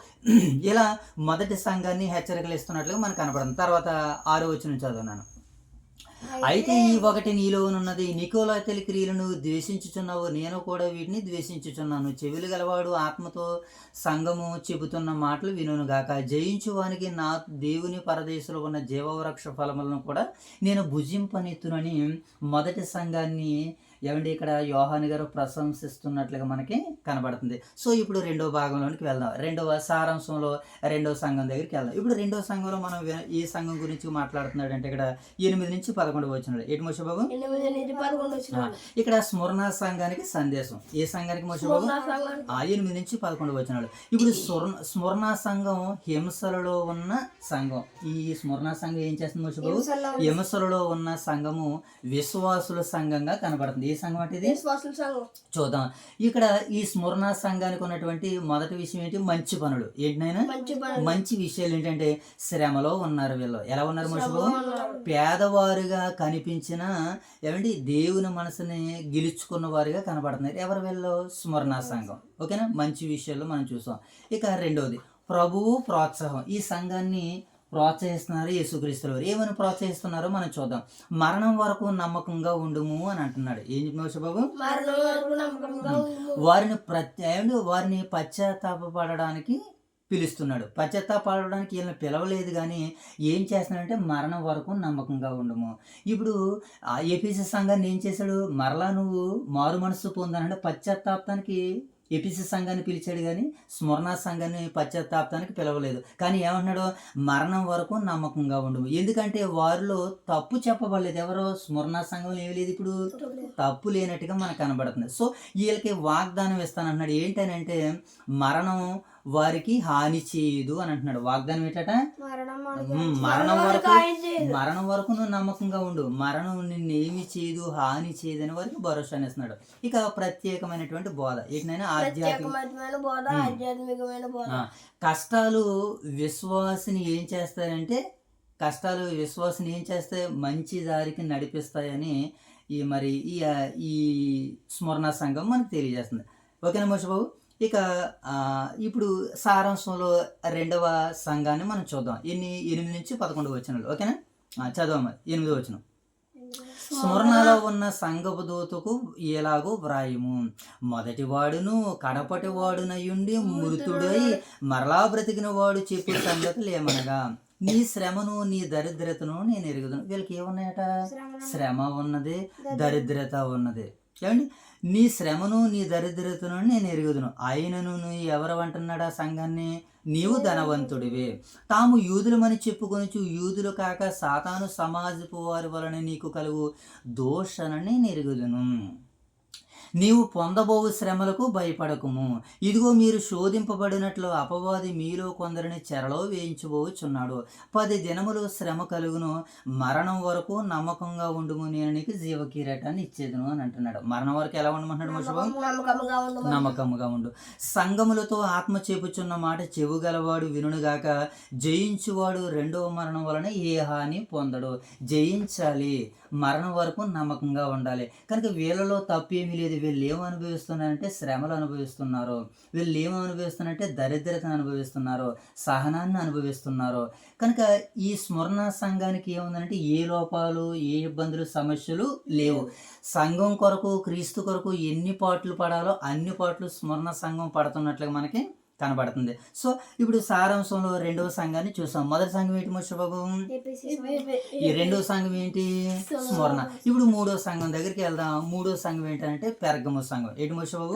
ఇలా మొదటి సంఘాన్ని హెచ్చరికలు ఇస్తున్నట్లుగా మనకు కనపడుతుంది. తర్వాత 6వ వచనం చదువున్నాను. అయితే ఈ ఒకటి నీలోనున్నది, నికోలాయితీల క్రియలను ద్వేషించుచున్నావు, నేను కూడా వీటిని ద్వేషించుచున్నాను. చెవులు గలవాడు ఆత్మతో సంఘము చెబుతున్న మాటలు వినును గాక. జయించువానికి నా దేవుని పరదేశంలో ఉన్న జీవవృక్ష ఫలములను కూడా నేను భుజింపనెత్తునని మొదటి సంఘాన్ని ఏమంటే ఇక్కడ యోహాను గారు ప్రశంసిస్తున్నట్లుగా మనకి కనబడుతుంది. సో ఇప్పుడు 2వ భాగంలోనికి వెళ్దాం. 2వ సారాంశంలో 2వ సంఘం దగ్గరికి వెళ్దాం. ఇప్పుడు 2వ సంఘంలో మనం ఏ సంఘం గురించి మాట్లాడుతున్నాడు అంటే ఇక్కడ 8 నుంచి 11 వచనాలు. ఏంటి మోషబాబు? ఇక్కడ స్మరణ సంఘానికి సందేశం. ఏ సంఘానికి మోషబాబు? 8 నుంచి 11 వచనాలు. ఇప్పుడు స్మరణ సంఘం హింసలలో ఉన్న సంఘం. ఈ స్మరణ సంఘం ఏం చేస్తుంది మోషబాబు? హింసలలో ఉన్న సంఘము విశ్వాసుల సంఘంగా కనబడుతుంది. ఏ సంఘం అంటే ఇది? చూద్దాం. ఇక్కడ ఈ స్మరణ సంఘానికి ఉన్నటువంటి మొదటి విషయం ఏంటి? మంచి పనులు. ఏంటినైనా మంచి విషయాలు ఏంటంటే శ్రమలో ఉన్నారు వీళ్ళు. ఎలా ఉన్నారు మనుషులు? పేదవారుగా కనిపించిన ఏమంటే దేవుని మనసుని గెలుచుకున్న వారుగా కనబడుతున్నారు. ఎవరు వీళ్ళు? స్మరణ సంఘం. ఓకేనా? మంచి విషయాల్లో మనం చూసాం. ఇక 2వది ప్రభువు ప్రోత్సాహం. ఈ సంఘాన్ని ప్రోత్సహిస్తున్నారు యేసుక్రీస్తుల వారు. ఏమని ప్రోత్సహిస్తున్నారో మనం చూద్దాం. మరణం వరకు నమ్మకంగా ఉండుము అని అంటున్నాడు. ఏం చెప్పిన బాబు? వారిని పశ్చాత్తాపడడానికి పిలుస్తున్నాడు. పశ్చాత్తాపడడానికి వీళ్ళని పిలవలేదు కానీ ఏం చేస్తున్నాడంటే మరణం వరకు నమ్మకంగా ఉండము. ఇప్పుడు ఏపీసీ సంఘాన్ని ఏం చేశాడు? మరలా నువ్వు మారు మనసు పొందానంటే పశ్చాత్తాపానికి ఏపీసీ సంఘాన్ని పిలిచాడు కానీ స్మరణ సంఘాన్ని పశ్చాత్తాపానికి పిలవలేదు. కానీ ఏమంటున్నాడు? మరణం వరకు నమ్మకంగా ఉండము. ఎందుకంటే వారిలో తప్పు చెప్పబడలేదు. ఎవరో స్మరణ సంఘంలో ఏమి లేదు, ఇప్పుడు తప్పు లేనట్టుగా మనకు కనబడుతుంది. సో వీళ్ళకి వాగ్దానం ఇస్తానంటున్నాడు. ఏంటనంటే మరణం వారికి హాని చేయదు అని అంటున్నాడు. వాగ్దానం ఏంటట? మరణం వరకు నువ్వు నమ్మకంగా ఉండు, మరణం నిన్ను ఏమి చేయదు, హాని చేయదు అని వారికి భరోసాని ఇస్తున్నాడు. ఇక ప్రత్యేకమైనటువంటి బోధ ఏంటైనా ఆధ్యాత్మికమైన కష్టాలు విశ్వాసిని ఏం చేస్తాయంటే మంచి దారికి నడిపిస్తాయని ఈ స్మరణ సంఘం మనకు తెలియజేస్తుంది. ఓకేనా మోషబాబు? ఇక ఇప్పుడు సారాంశంలో 2వ సంఘాన్ని మనం చూద్దాం. 8 నుంచి 11 వచనాలు. ఓకేనా? చదవమ్మా. 8వ వచనం. స్మరణలో ఉన్న సంఘపు దూతకు ఎలాగో వ్రాయము, మొదటి వాడును కడపటి వాడునయుండి మృతుడై మరలా బ్రతికిన వాడు చెప్పు సంగతులు ఏమనగా, నీ శ్రమను నీ దరిద్రతను నేను ఎరుగుదును. వీళ్ళకి ఏమున్నాయట? శ్రమ ఉన్నది, దరిద్రత ఉన్నది. ఏమండి, నీ శ్రమను నీ దరిద్రతను నేను ఎరుగుదును. ఆయనను నువ్వు ఎవరు అంటున్నాడు ఆ సంఘాన్ని? నీవు ధనవంతుడివే, తాము యూదులమని చెప్పుకొనుచు యూదులు కాక సాతాను సమాజపు వారి వలన నీకు కలుగు దోషణని నెరుగుదును. నీవు పొందబోవు శ్రమలకు భయపడకుము. ఇదిగో మీరు శోధింపబడినట్లు అపవాది మీలో కొందరిని చెరలో వేయించబోచున్నాడు. 10 దినములు శ్రమ కలుగును, మరణం వరకు నమ్మకంగా ఉండుము, నేను నీకు జీవ కిరీటాన్ని ఇచ్చేదును అని అంటున్నాడు. మరణం వరకు ఎలా ఉండమంటున్నాడు మోషబాబు? నమ్మకముగా ఉండు. సంఘములతో ఆత్మ చెప్పుచున్న మాట చెవుగలవాడు వినుగాక. జయించువాడు రెండవ మరణం వలన ఏ హాని పొందడు. జయించాలి, మరణం వరకు నమ్మకంగా ఉండాలి. కనుక వీళ్ళలో తప్పు ఏమీ లేదు. వీళ్ళు ఏమి అనుభవిస్తున్నారంటే శ్రమలు అనుభవిస్తున్నారు. వీళ్ళు ఏమి అనుభవిస్తున్నారంటే దరిద్రతను అనుభవిస్తున్నారు, సహనాన్ని అనుభవిస్తున్నారు. కనుక ఈ స్మరణ సంఘానికి ఏముందంటే ఏ లోపాలు, ఏ ఇబ్బందులు, సమస్యలు లేవు. సంఘం కొరకు, క్రీస్తు కొరకు ఎన్ని పాటలు పడాలో అన్ని పాటలు స్మరణ సంఘం పడుతున్నట్లుగా మనకి కనబడుతుంది. సో ఇప్పుడు సారాంశంలో రెండవ సంఘాన్ని చూసాం. మొదటి సంఘం ఏంటి మోషబాబు? ఈ రెండవ సంఘం ఏంటి? స్మరణ. ఇప్పుడు మూడో సంఘం దగ్గరికి వెళ్దాం. మూడో సంఘం ఏంటంటే పెర్గము సంఘం. ఏంటి మోషబాబు?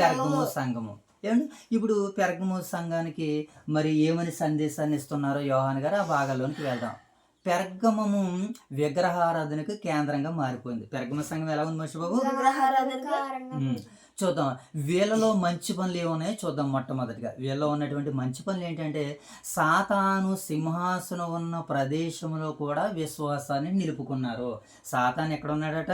పెర్గము సంఘము. ఏమండి, ఇప్పుడు పెర్గము సంఘానికి మరి ఏమని సందేశాన్ని ఇస్తున్నారో యోహాను గారు ఆ భాగాల్లోనికి వెళ్దాం. పెర్గమము విగ్రహారాధనకు కేంద్రంగా మారిపోయింది. పెర్గమ సంఘం ఎలా ఉంది మోషబాబు? చూద్దాం. వీళ్ళలో మంచి పనులు ఏమున్నాయో చూద్దాం. మొట్టమొదటిగా వీళ్ళలో ఉన్నటువంటి మంచి పనులు ఏంటంటే సాతాను సింహాసనం ఉన్న ప్రదేశంలో కూడా విశ్వాసాన్ని నిలుపుకున్నారు. సాతాను ఎక్కడ ఉన్నాడట?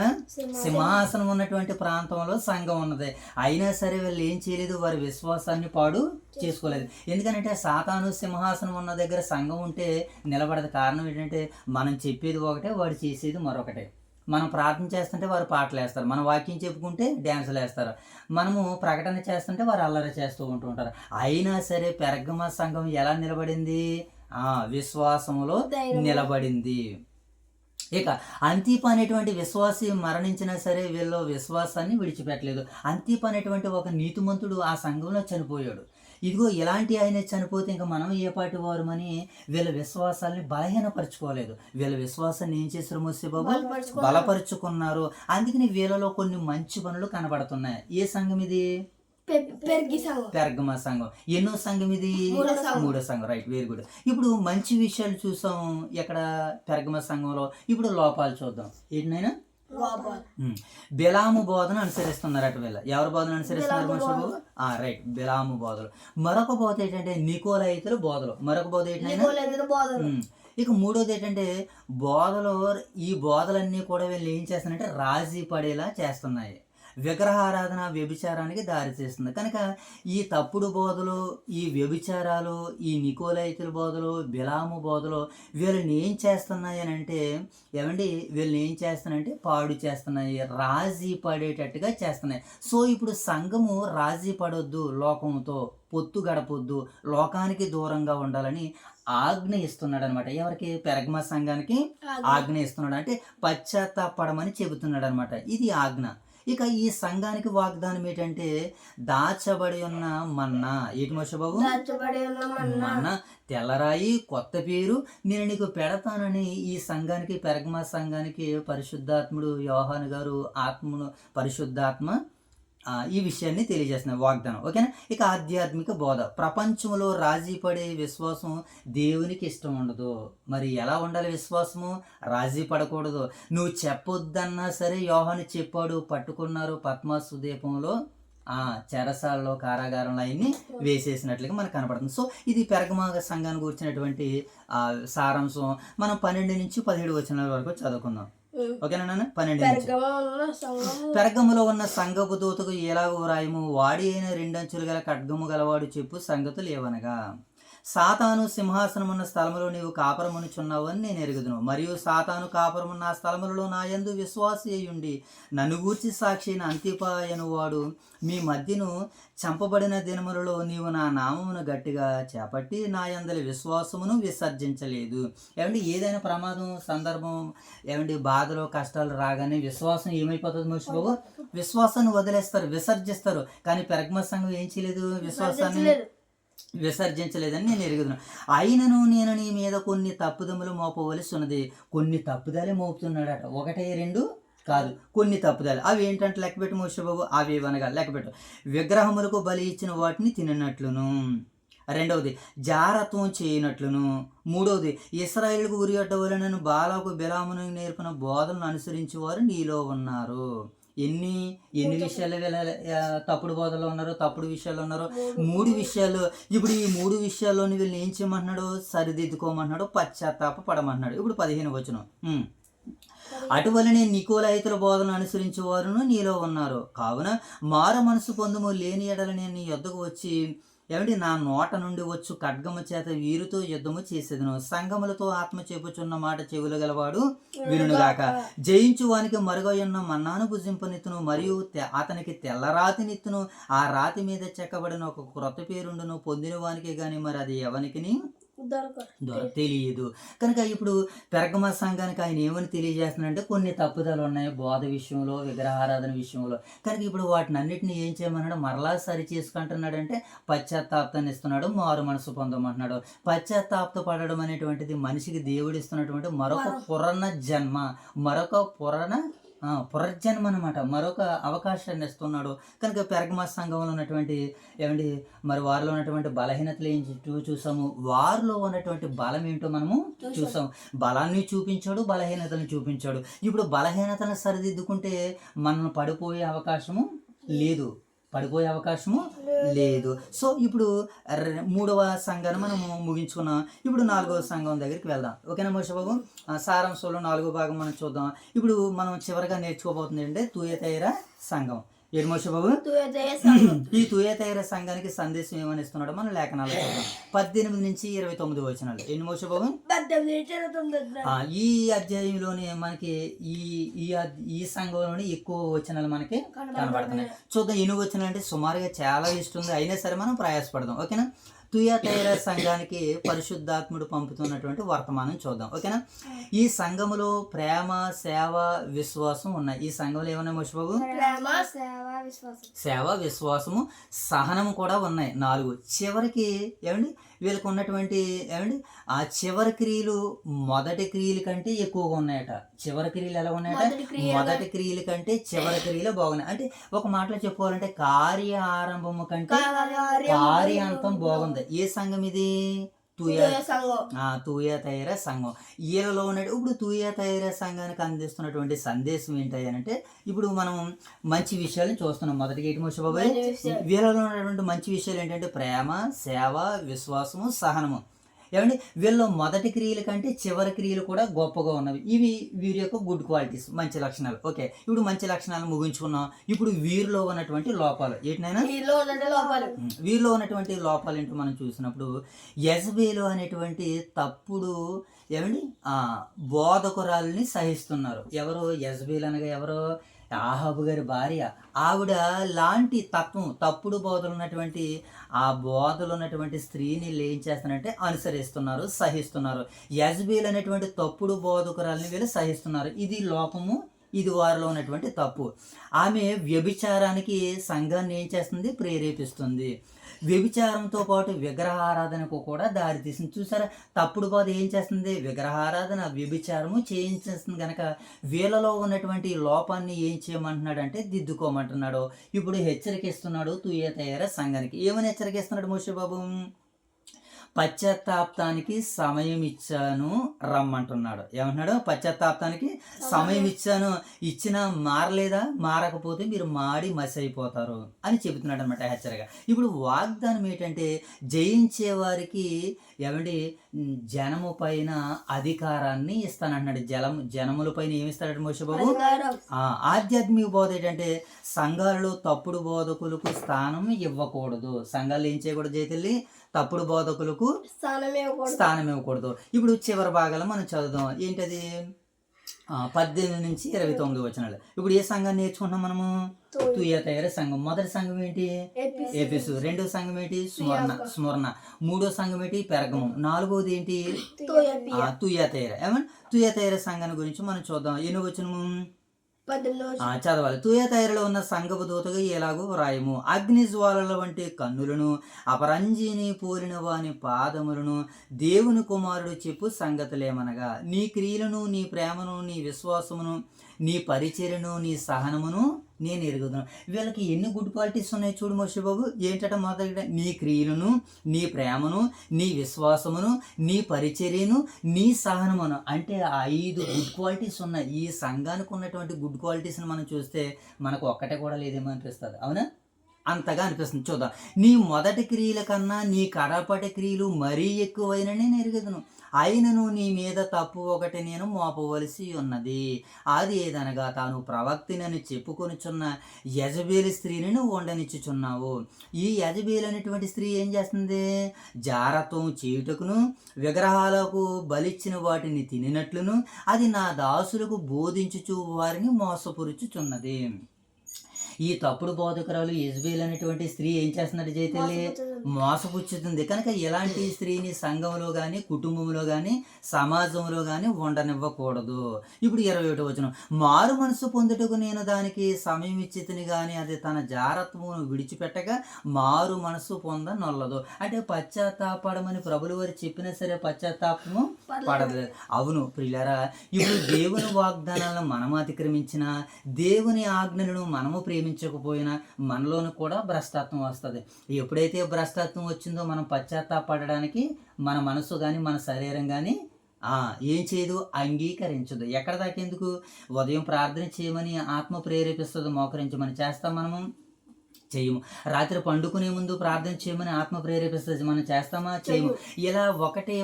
సింహాసనం ఉన్నటువంటి ప్రాంతంలో సంఘం ఉన్నది. అయినా సరే వీళ్ళు ఏం చేయలేదు, వారి విశ్వాసాన్ని పాడు చేసుకోలేదు. ఎందుకంటే సాతాను సింహాసనం ఉన్న దగ్గర సంఘం ఉంటే నిలబడదు. కారణం ఏంటంటే మనం చెప్పేది ఒకటే, వాడు చేసేది మరొకటే. మనం ప్రార్థన చేస్తుంటే వారు పాటలు వేస్తారు, మనం వాక్యం చెప్పుకుంటే డ్యాన్సులు వేస్తారు, మనము ప్రకటన చేస్తుంటే వారు అల్లరి చేస్తూ ఉంటుంటారు. అయినా సరే పెర్గమ సంఘం ఎలా నిలబడింది? విశ్వాసములో నిలబడింది. ఇక అంతిప అనేటువంటి విశ్వాసి మరణించినా సరే వీళ్ళు విశ్వాసాన్ని విడిచిపెట్టలేదు. అంతిప అనేటువంటి ఒక నీతిమంతుడు ఆ సంఘంలో చనిపోయాడు. ఇదిగో ఇలాంటి ఆయన చనిపోతే ఇంకా మనం ఏ పాటి వారమని వీళ్ళ విశ్వాసాన్ని బలహీనపరచుకోలేదు. వీళ్ళ విశ్వాసాన్ని ఏం చేశారు మోషబాబు? బలపరుచుకున్నారు. అందుకని వీళ్ళలో కొన్ని మంచి పనులు కనబడుతున్నాయి. ఏ సంఘం ఇది? పెర్గమ సంఘం. ఎన్నో సంఘం ఇది? మూడో సంఘం. Right, very good. ఇప్పుడు మంచి విషయాలు చూసాం ఎక్కడ? పెర్గమ సంఘంలో. ఇప్పుడు లోపాలు చూద్దాం. ఏంటైనా బిలాము బోధన అనుసరిస్తున్నారట వీళ్ళు. ఎవరి బోధన అనుసరిస్తున్నారు మోషబాబు? రైట్, బిలాము బోధలు. మరొక బోధ ఏంటంటే నికోలైతుల బోధలు. మరొక బోధ ఏంటంటే ఇక మూడోది ఏంటంటే బోధలో ఈ బోధలన్నీ కూడా వీళ్ళు ఏం చేస్తున్నారంటే రాజీ పడేలా చేస్తున్నాయి. విగ్రహారాధన వ్యభిచారానికి దారి చేస్తుంది. కనుక ఈ తప్పుడు బోధలు, ఈ వ్యభిచారాలు, ఈ నికోలైతుల బోధలు, బిలాము బోధలు వీళ్ళని ఏం చేస్తున్నాయి అని అంటే వీళ్ళని ఏం చేస్తున్నాయంటే పాడు చేస్తున్నాయి, రాజీ పడేటట్టుగా చేస్తున్నాయి. సో ఇప్పుడు సంఘము రాజీ పడొద్దు, లోకంతో పొత్తు గడపొద్దు, లోకానికి దూరంగా ఉండాలని ఆజ్ఞ ఇస్తున్నాడు అనమాట. ఎవరికి? పెర్గమ సంఘానికి ఆజ్ఞ ఇస్తున్నాడు. అంటే పశ్చాత్తాపడమని చెబుతున్నాడు అనమాట. ఇది ఆజ్ఞ. ఇక ఈ సంఘానికి వాగ్దానం ఏంటంటే దాచబడి ఉన్న మన్నా. ఏంటి మోషబాబు? మన్నా, తెల్లరాయి, కొత్త పేరు నేను నీకు పెడతానని ఈ సంఘానికి, పెర్గమ సంఘానికి పరిశుద్ధాత్ముడు యోహాను గారు పరిశుద్ధాత్మ ఈ విషయాన్ని తెలియజేస్తున్నారు, వాగ్దానం. ఓకేనా? ఇక ఆధ్యాత్మిక బోధ. ప్రపంచంలో రాజీ పడే విశ్వాసం దేవునికి ఇష్టం ఉండదు. మరి ఎలా ఉండాలి విశ్వాసము? రాజీ పడకూడదు. నువ్వు చెప్పొద్దన్నా సరే యోహాను చెప్పాడు, పట్టుకున్నారు పద్మాసు దీపంలో, చెరసాలలో, కారాగారంలో ఆయన్ని వేసేసినట్లుగా మనకు కనపడుతుంది. సో ఇది పెర్గమ సంఘాన్ని గురించినటువంటి సారాంశం. మనం 12 నుంచి 17 వచనాల వరకు చదువుకుందాం. ఓకేనా నాన్న? 12. పెర్గములో ఉన్న సంఘపు దూతకు ఎలాగో వ్రాయము, వాడి అయిన 2 అంచులు గల ఖడ్గము గలవాడు చెప్పు సంగతులు ఏవనగా, సాతాను సింహాసనమున్న స్థలములో నీవు కాపురమునుచున్నావు అని నేను ఎరుగుదును. మరియు సాతాను కాపురమున్న ఆ స్థలములలో నా యందు విశ్వాసి అయ్యుండి నన్ను గూర్చి సాక్షి అయిన అంతిపా అను వాడు మీ మధ్యను చంపబడిన దినములలో నీవు నా నామమును గట్టిగా చేపట్టి నా యందలి విశ్వాసమును విసర్జించలేదు. ఏదైనా ప్రమాదం, సందర్భం, బాధలు, కష్టాలు రాగానే విశ్వాసం ఏమైపోతుంది మోషబాబు? విశ్వాసాన్ని వదిలేస్తారు, విసర్జిస్తారు. కానీ పెర్గమ సంఘం ఏం చేయలేదు, విశ్వాసాన్ని విసర్జించలేదని నేను ఎరుగుదును. అయినను నేను నీ మీద కొన్ని తప్పుదములు మోపవలసి ఉన్నది. కొన్ని తప్పుదలే మోపుతున్నాడట, 1, 2 కాదు, కొన్ని తప్పుదలు. అవి ఏంటంటే లెక్కపెట్టు మోషేబాబు. అవి అనగా లెక్కపెట్టు: విగ్రహములకు బలి ఇచ్చిన వాటిని తిననట్లును, రెండవది జారత్వం చేయనట్లును, మూడవది ఇశ్రాయేలుకు ఉరి అడ్డవలనను బాలాకు బిలామును నేర్పిన బోధనను అనుసరించి వారు నీలో ఉన్నారు. ఎన్ని విషయాలు తప్పుడు బోధలో ఉన్నారో, తప్పుడు విషయాలు ఉన్నారో? 3 విషయాలు. ఇప్పుడు ఈ 3 విషయాల్లోని వీళ్ళని ఏం చేయమంటున్నాడు? సరిదిద్దుకోమంటున్నాడు, పశ్చాత్తాప పడమంటున్నాడు. ఇప్పుడు 15 వచనం. అటువలనే నికోలాయితుల బోధన అనుసరించి వారును నీలో ఉన్నారు. కావున మారు మనసు పొందుము, లేని ఎడల నేను నీ యొద్దకు వచ్చి నా నోట నుండి వచ్చు ఖడ్గము చేత వీరితో యుద్ధము చేసేదను. సంఘములతో ఆత్మ చెప్పుచున్న మాట చెవులు గలవాడు వినుగాక. జయించు వానికి మరుగయున్న మన్నాను భుజింపనిత్తును, మరియు అతనికి తెల్లరాతినిత్తును. ఆ రాతి మీద చెక్కబడిన ఒక క్రొత్త పేరుండును, పొందిన వానికి గాని మరి అది ఎవరికి తెలియదు. కనుక ఇప్పుడు పెరగమ సంఘానికి ఆయన ఏమని తెలియజేస్తున్నాడంటే కొన్ని తప్పుదలు ఉన్నాయి బోధ విషయంలో, విగ్రహారాధన విషయంలో. కనుక ఇప్పుడు వాటిని అన్నిటిని ఏం చేయమన్నాడు? మరలా సరి చేసుకుంటున్నాడంటే పశ్చాత్తాపాన్ని ఇస్తున్నాడు, మారు మనసు పొందమంటున్నాడు. పశ్చాత్తాప పడడం అనేటువంటిది మనిషికి దేవుడు ఇస్తున్నటువంటి మరొక పునర్జన్మ అనమాట, మరొక అవకాశాన్ని ఇస్తున్నాడు. కనుక పెరగమ సంఘంలో ఉన్నటువంటి మరి వారిలో ఉన్నటువంటి బలహీనతలు ఏం చూసాము, వారిలో ఉన్నటువంటి బలం ఏంటో మనము చూసాము. బలాన్ని చూపించాడు, బలహీనతలను చూపించాడు. ఇప్పుడు బలహీనతలను సరిదిద్దుకుంటే మనం పడిపోయే అవకాశము లేదు. సో ఇప్పుడు 3వ సంఘాన్ని మనము ముగించుకున్నాం. ఇప్పుడు 4వ సంఘం దగ్గరికి వెళ్దాం. ఓకేనా మోషబాబు? సారాంశంలో 4వ భాగం మనం చూద్దాం. ఇప్పుడు మనం చివరిగా నేర్చుకోబోతుంది అంటే తుయతైర సంఘం. ఏడు మోషబాబు? ఈ తుయతైర సంఘానికి సందేశం ఏమని ఇస్తున్నాడో మనం లేఖనాలు చూద్దాం. 18 నుంచి 29 వచనాలు. ఏంటి మోషబాబు? ఈ అధ్యాయంలోనే మనకి ఈ సంఘంలోనే ఎక్కువ వచనాలు మనకి కనబడుతున్నాయి. చూద్దాం ఎన్ని వచనాలు అంటే సుమారుగా చాలా ఇష్టం, అయినా సరే మనం ప్రయాసపడదాం. ఓకేనా? తుయతైర సంఘానికి పరిశుద్ధాత్ముడు పంపుతున్నటువంటి వర్తమానం చూద్దాం. ఓకేనా? ఈ సంఘములో ప్రేమ, సేవ, విశ్వాసం ఉన్నాయి. ఈ సంఘంలో ఏమన్నా మోషబాబు? సేవ, విశ్వాసము, సహనము కూడా ఉన్నాయి. 4. చివరికి వీళ్ళకి ఉన్నటువంటి ఆ చివరి క్రియలు మొదటి క్రియల కంటే ఎక్కువగా ఉన్నాయట. చివరి క్రియలు ఎలా ఉన్నాయట? మొదటి క్రియల కంటే చివరి క్రియలు బాగున్నాయి. అంటే ఒక మాటలో చెప్పుకోవాలంటే కార్య ఆరంభము కంటే కార్యాంతం బాగుంది. ఏ సంఘం ఇది? తుయతైర సంఘం. వీళ్ళలో ఉన్నాడు. ఇప్పుడు తుయతైర సంఘానికి అందిస్తున్నటువంటి సందేశం ఏంటి అంటే, ఇప్పుడు మనం మంచి విషయాలను చూస్తున్నాం. మొదటిగా ఏంటి మోషబాబాయ్? వీళ్ళలో ఉన్నటువంటి మంచి విషయాలు ఏంటంటే ప్రేమ, సేవ, విశ్వాసము, సహనము. వీళ్ళు మొదటి క్రియల కంటే చివరి క్రియలు కూడా గొప్పగా ఉన్నవి. ఇవి వీరి యొక్క గుడ్ క్వాలిటీస్, మంచి లక్షణాలు. ఓకే, ఇప్పుడు మంచి లక్షణాలు ముగించుకున్నాం. ఇప్పుడు వీరిలో ఉన్నటువంటి లోపాలు ఏంటైనా? వీరిలో ఉన్నటువంటి లోపాలు ఏంటో మనం చూసినప్పుడు, యెజబేలు అనేటువంటి తప్పుడు బోధకురాలని సహిస్తున్నారు. ఎవరు? యెజబేలు అనగా ఎవరు? ఆహాబు గారి భార్య. ఆవిడ లాంటి తప్పుడు బోధలు ఉన్నటువంటి ఆ బోధలు ఉన్నటువంటి స్త్రీని ఏం చేస్తానంటే అనుసరిస్తున్నారు, సహిస్తున్నారు. యెజబేలు అనేటువంటి తప్పుడు బోధకురాలని వీళ్ళు సహిస్తున్నారు. ఇది లోపము, ఇది వారిలో ఉన్నటువంటి తప్పు. ఆమె వ్యభిచారానికి సంఘాన్ని ఏం చేస్తుంది? ప్రేరేపిస్తుంది. వ్యభిచారంతో పాటు విగ్రహారాధనకు కూడా దారితీసింది. చూసారా? తప్పుడు బోధ ఏం చేస్తుంది? విగ్రహారాధన, వ్యభిచారము చేయించేస్తుంది. కనుక వీళ్ళలో ఉన్నటువంటి లోపాన్ని ఏం చేయమంటున్నాడు అంటే దిద్దుకోమంటున్నాడు. ఇప్పుడు హెచ్చరికిస్తున్నాడు తుయతైర సంఘానికి. ఏమని హెచ్చరికిస్తున్నాడు మోషేబాబు? పశ్చాత్తాపానికి సమయం ఇచ్చాను రమ్మంటున్నాడు. ఏమంటున్నాడు? పశ్చాత్తాపానికి సమయం ఇచ్చాను, ఇచ్చినా మారలేదా? మారకపోతే మీరు మాడి మసి అయిపోతారు అని చెబుతున్నాడు అనమాట హెచ్చరిక. ఇప్పుడు వాగ్దానం ఏంటంటే జయించే వారికి జనము పైన అధికారాన్ని ఇస్తానంటున్నాడు. జనముల పైన ఏమిస్తాడు మోషబాబు? ఆధ్యాత్మిక బోధ ఏంటంటే సంఘాలలో తప్పుడు బోధకులకు స్థానం ఇవ్వకూడదు. సంఘాలు ఏం చేయకూడదు? జైతల్లి, తప్పుడు బోధకులకు స్థానం ఇవ్వకూడదు. ఇప్పుడు చివరి భాగాలు మనం చదువుదాం. ఏంటది? 18 నుంచి 29 వచనాలు. ఇప్పుడు ఏ సంఘాన్ని నేర్చుకుంటాం మనము? తుయతైర సంఘం. మొదటి సంఘం ఏంటి? ఎఫెసు. రెండో సంఘం ఏంటి? స్మరణ. మూడో సంఘం ఏంటి? పెరగము. 4వది ఏంటి? తుయతైర. తుయతైర సంఘాన్ని గురించి మనం చూద్దాం. ఎన్ని వచనము? చదవాలి. తుయతైరలో ఉన్న సంఘపు దూతగా ఎలాగో వ్రాయము. అగ్ని జ్వాలల వంటి కన్నులను, అపరంజిని పోలిన వాని పాదములను దేవుని కుమారుడు చెప్పు సంగతులేమనగా, నీ క్రియలను, నీ ప్రేమను, నీ విశ్వాసమును, నీ పరిచర్యను, నీ సహనమును నేను ఎరుగుదును. వీళ్ళకి ఎన్ని గుడ్ క్వాలిటీస్ ఉన్నాయి చూడు మోషేబాబు. ఏంటంటే మొదట నీ క్రియలను, నీ ప్రేమను, నీ విశ్వాసమును, నీ పరిచర్యను, నీ సహనమును. అంటే 5 గుడ్ క్వాలిటీస్ ఉన్నాయి. ఈ సంఘానికి ఉన్నటువంటి గుడ్ క్వాలిటీస్ని మనం చూస్తే మనకు ఒక్కటే కూడా లేదేమో అనిపిస్తుంది. అవునా? అంతగా అనిపిస్తుంది. చూద్దాం. నీ మొదటి క్రియల కన్నా నీ కడపటి క్రియలు మరీ ఎక్కువైనని నేను ఎరుగుదును. అయినను నీ మీద తప్పు ఒకటి నేను మోపవలసి ఉన్నది. అది ఏదనగా, తాను ప్రవక్తినని చెప్పుకొనిచున్న యజబేలు స్త్రీని నువ్వు ఉండనిచ్చుచున్నావు. ఈ యజబేలు అనేటువంటి స్త్రీ ఏం చేస్తుంది? జారత్వం చేయుటకును, విగ్రహాలకు బలిచ్చిన వాటిని తినినట్లును, అది నా దాసులకు బోధించుచు వారిని మోసపురుచుచున్నది. ఈ తప్పుడు బోధకురాలు యెజబెల్ అనేటువంటి స్త్రీ ఏం చేస్తున్నట్టు జైతల్లి? మోసపుచ్చుతుంది. కనుక ఇలాంటి స్త్రీని సంఘంలో కానీ, కుటుంబంలో కానీ, సమాజంలో కానీ ఉండనివ్వకూడదు. ఇప్పుడు 21వ వచనం, మారు మనసు పొందుటకు నేను దానికి సమయం ఇచ్చితిని కానీ అది తన జారత్వమును విడిచిపెట్టగా మారు మనసు పొందనొల్లదు. అంటే పశ్చాత్తాపడమని ప్రభులు వారు చెప్పినా సరే పశ్చాత్తాపము పడలేదు. అవును ప్రియులారా, ఇప్పుడు దేవుని వాగ్దానాలను మనము అతిక్రమించిన, దేవుని ఆజ్ఞలను మనము ప్రేమించకపోయినా మనలోనూ కూడా భ్రష్టత్వం వస్తుంది. ఎప్పుడైతే భ్రష్టత్వం వచ్చిందో మనం పశ్చాత్తాపడడానికి మన మనసు కానీ, మన శరీరం కానీ ఏం చేయదు, అంగీకరించదు. ఎక్కడ దాకా ఎందుకు? ఉదయం ప్రార్థన చేయమని ఆత్మ ప్రేరేపిస్తుంది, మోకరించమని. చేస్తాం మనము? చేయము. రాత్రి పండుకునే ముందు ప్రార్థన చేయమని ఆత్మ ప్రేరేపిస్తుంది, మనం చేస్తామా? చేయము. ఇలా ఒకటి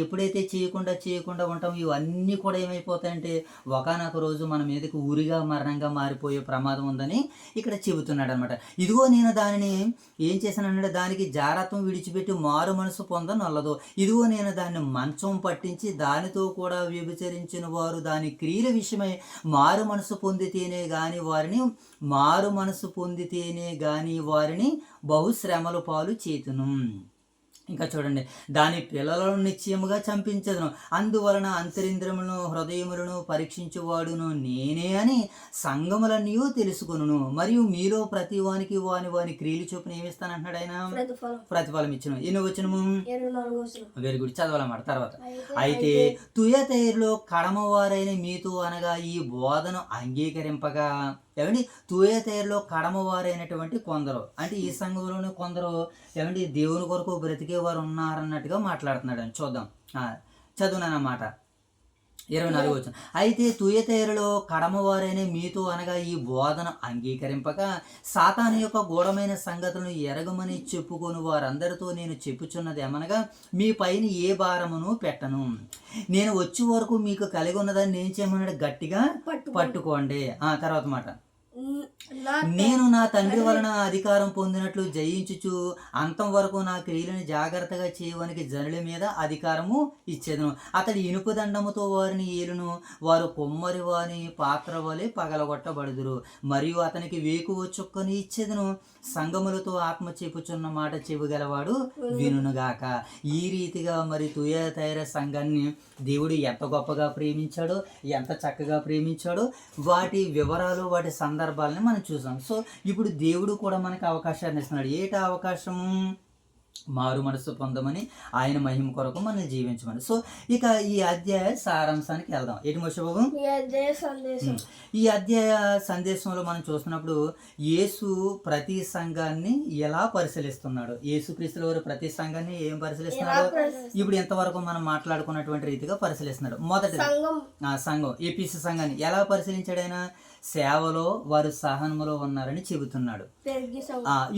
ఎప్పుడైతే చేయకుండా ఉంటాం, ఇవన్నీ కూడా ఏమైపోతాయంటే ఒకానొక రోజు మన మీదకి ఊరిగా మరణంగా మారిపోయే ప్రమాదం ఉందని ఇక్కడ చెబుతున్నాడు అనమాట. ఇదిగో నేను దానిని ఏం చేశానంటే, దానికి జారత్వం విడిచిపెట్టి మారు మనసు పొందనొల్లదు. ఇదిగో నేను దాన్ని మంచం పట్టించి దానితో కూడా వ్యభిచరించిన వారు దాని క్రియల విషయమై మారు మనసు పొందితేనే గాని వారిని బహుశ్రమల పాలు చేతును. ఇంకా చూడండి, దాని పిల్లలను నిశ్చయముగా చంపించదును. అందువలన అంతరింద్రములను హృదయములను పరీక్షించువాడును నేనే అని సంఘములన్నీ తెలుసుకొనును. మరియు మీలో ప్రతి వానికి వాని క్రియలు చొప్పున ఏమిస్తానంటున్నాడు ఆయన? ప్రతిఫలం ఇచ్చును. ఎన్ని వచనము? Very good. చదవాలన్నమాట. తర్వాత, అయితే తుయతైరులో కడమవారైన మీతో అనగా ఈ బోధను అంగీకరింపగా, ఏమండి తుయతైరులో కడమవారైనటువంటి కొందరు, అంటే ఈ సంఘంలోనే కొందరు ఏమండి దేవుని కొరకు బ్రతికేవారు ఉన్నారన్నట్టుగా మాట్లాడుతున్నాడు అని చూద్దాం. చదువునన్నమాట. 24వ వచనం, అయితే తుయతైరులో కడమవారైన మీతో అనగా ఈ బోధన అంగీకరింపక సాతాను యొక్క గూఢమైన సంగతులను ఎరగమని చెప్పుకొని వారందరితో నేను చెప్పుచున్నది ఏమనగా, మీ పైన ఏ భారమును పెట్టను. నేను వచ్చే వరకు మీకు కలిగి ఉన్నదాన్ని నేను చేయమన్నాడు, గట్టిగా పట్టుకోండి. తర్వాత మాట, నేను నా తండ్రి వలన అధికారం పొందినట్లు జయించుచు అంతం వరకు నా క్రియలను జాగ్రత్తగా చేయడానికి జనుల మీద అధికారము ఇచ్చేదను. అతడి ఇనుపు దండముతో వారిని ఏలును, వారు కొమ్మరి వాని పాత్ర వలె పగలగొట్టబడుదురు. మరియు అతనికి వేకువ చుక్కని ఇచ్చేదను. సంగములతో ఆత్మ చెప్పుచున్న మాట చెబుగలవాడు వినుగాక. ఈ రీతిగా మరి తుయతైర సంఘాన్ని దేవుడు ఎంత గొప్పగా ప్రేమించాడో, ఎంత చక్కగా ప్రేమించాడో వాటి వివరాలు, వాటి సందర్భాలని మనం చూసాం. సో ఇప్పుడు దేవుడు కూడా మనకు అవకాశాన్ని ఇస్తున్నాడు. ఏంటి అవకాశము? మారు మనసు పొందమని, ఆయన మహిమ కొరకు మనం జీవించమని. సో ఇక ఈ అధ్యాయ సారాంశానికి వెళ్దాం. ఏంటి మోషబాబు? ఈ అధ్యాయ సందేశంలో మనం చూస్తున్నప్పుడు యేసు ప్రతి సంఘాన్ని ఎలా పరిశీలిస్తున్నాడు, యేసుక్రీస్తుల వారు ప్రతి సంఘాన్ని ఏం పరిశీలిస్తున్నాడు? ఇప్పుడు ఇంతవరకు మనం మాట్లాడుకున్నటువంటి రీతిగా పరిశీలిస్తున్నాడు. మొదటి సంఘం, ఏపీసీ సంఘాన్ని ఎలా పరిశీలించాడు? ఆయన సేవలో వారు సహనములో ఉన్నారని చెబుతున్నాడు.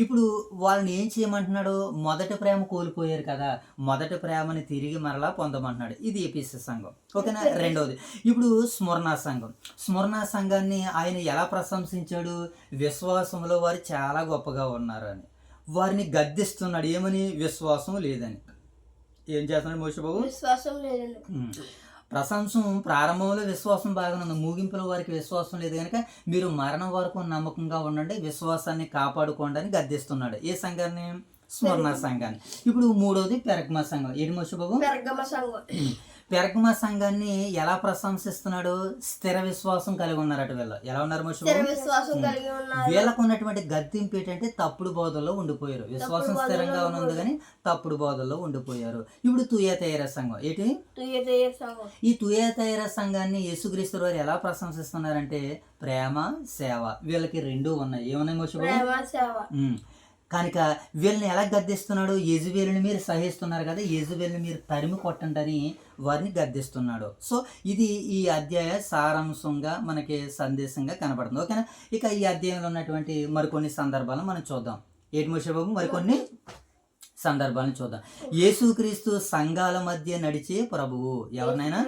ఇప్పుడు వాళ్ళని ఏం చేయమంటున్నాడు? మొదటి ప్రేమ కోల్పోయారు కదా, మొదటి ప్రేమని తిరిగి మరలా పొందమంటున్నాడు. ఇది ఏపీసీ సంఘం. ఓకేనా? రెండవది, ఇప్పుడు స్మరణ సంఘాన్ని ఆయన ఎలా ప్రశంసించాడు? విశ్వాసంలో వారు చాలా గొప్పగా ఉన్నారు అని. వారిని గద్దిస్తున్నాడు. ఏమని? విశ్వాసం లేదని. ఏం చేస్తున్నాడు మోషబాబు? విశ్వాసం లేదండి. ప్రశంసం ప్రారంభంలో విశ్వాసం బాగానే ఉంది, ముగింపులో వారికి విశ్వాసం లేదు కనుక మీరు మరణం వరకు నమ్మకంగా ఉండండి, విశ్వాసాన్ని కాపాడుకోండి అని గద్దిస్తున్నాడు. ఏ సంఘాన్ని? స్మరణ సంఘాన్ని. ఇప్పుడు మూడవది పెరగమ సంఘం. ఏంటి మోషబాబు? పెరగమ సంఘాన్ని ఎలా ప్రశంసిస్తున్నాడు? స్థిర విశ్వాసం కలిగి ఉన్నారట వీళ్ళు. ఎలా ఉన్నారు మోషే బాబు? విశ్వాసం కలిగి ఉన్నారు. వీళ్ళకు ఉన్నటువంటి గద్దింపు ఏంటంటే తప్పుడు బోధల్లో ఉండిపోయారు. విశ్వాసం స్థిరంగా ఉంది కానీ తప్పుడు బోధల్లో ఉండిపోయారు. ఇప్పుడు తుయతైర సంఘం ఏంటి? ఈ తుయతైర సంఘాన్ని యేసుక్రీస్తు వారు ఎలా ప్రశంసిస్తున్నారంటే ప్రేమ, సేవ. వీళ్ళకి రెండూ ఉన్నాయి. ఏమున్నాయి మోషే బాబు? కనుక వీళ్ళని ఎలా గద్దిస్తున్నాడు? యెజబెలుని మీరు సహిస్తున్నారు కదా, యెజబెలుని మీరు తరిమి కొట్టండి అని వారిని గద్దిస్తున్నాడు. సో ఇది ఈ అధ్యాయ సారాంశంగా మనకి సందేశంగా కనపడుతుంది. ఓకేనా? ఇక ఈ అధ్యాయంలో ఉన్నటువంటి మరికొన్ని సందర్భాలను మనం చూద్దాం. ఏంటి మోషే బాబు? మరికొన్ని సందర్భాలను చూద్దాం. యేసుక్రీస్తు సంఘాల మధ్య నడిచే ప్రభువు. ఎవరినైనా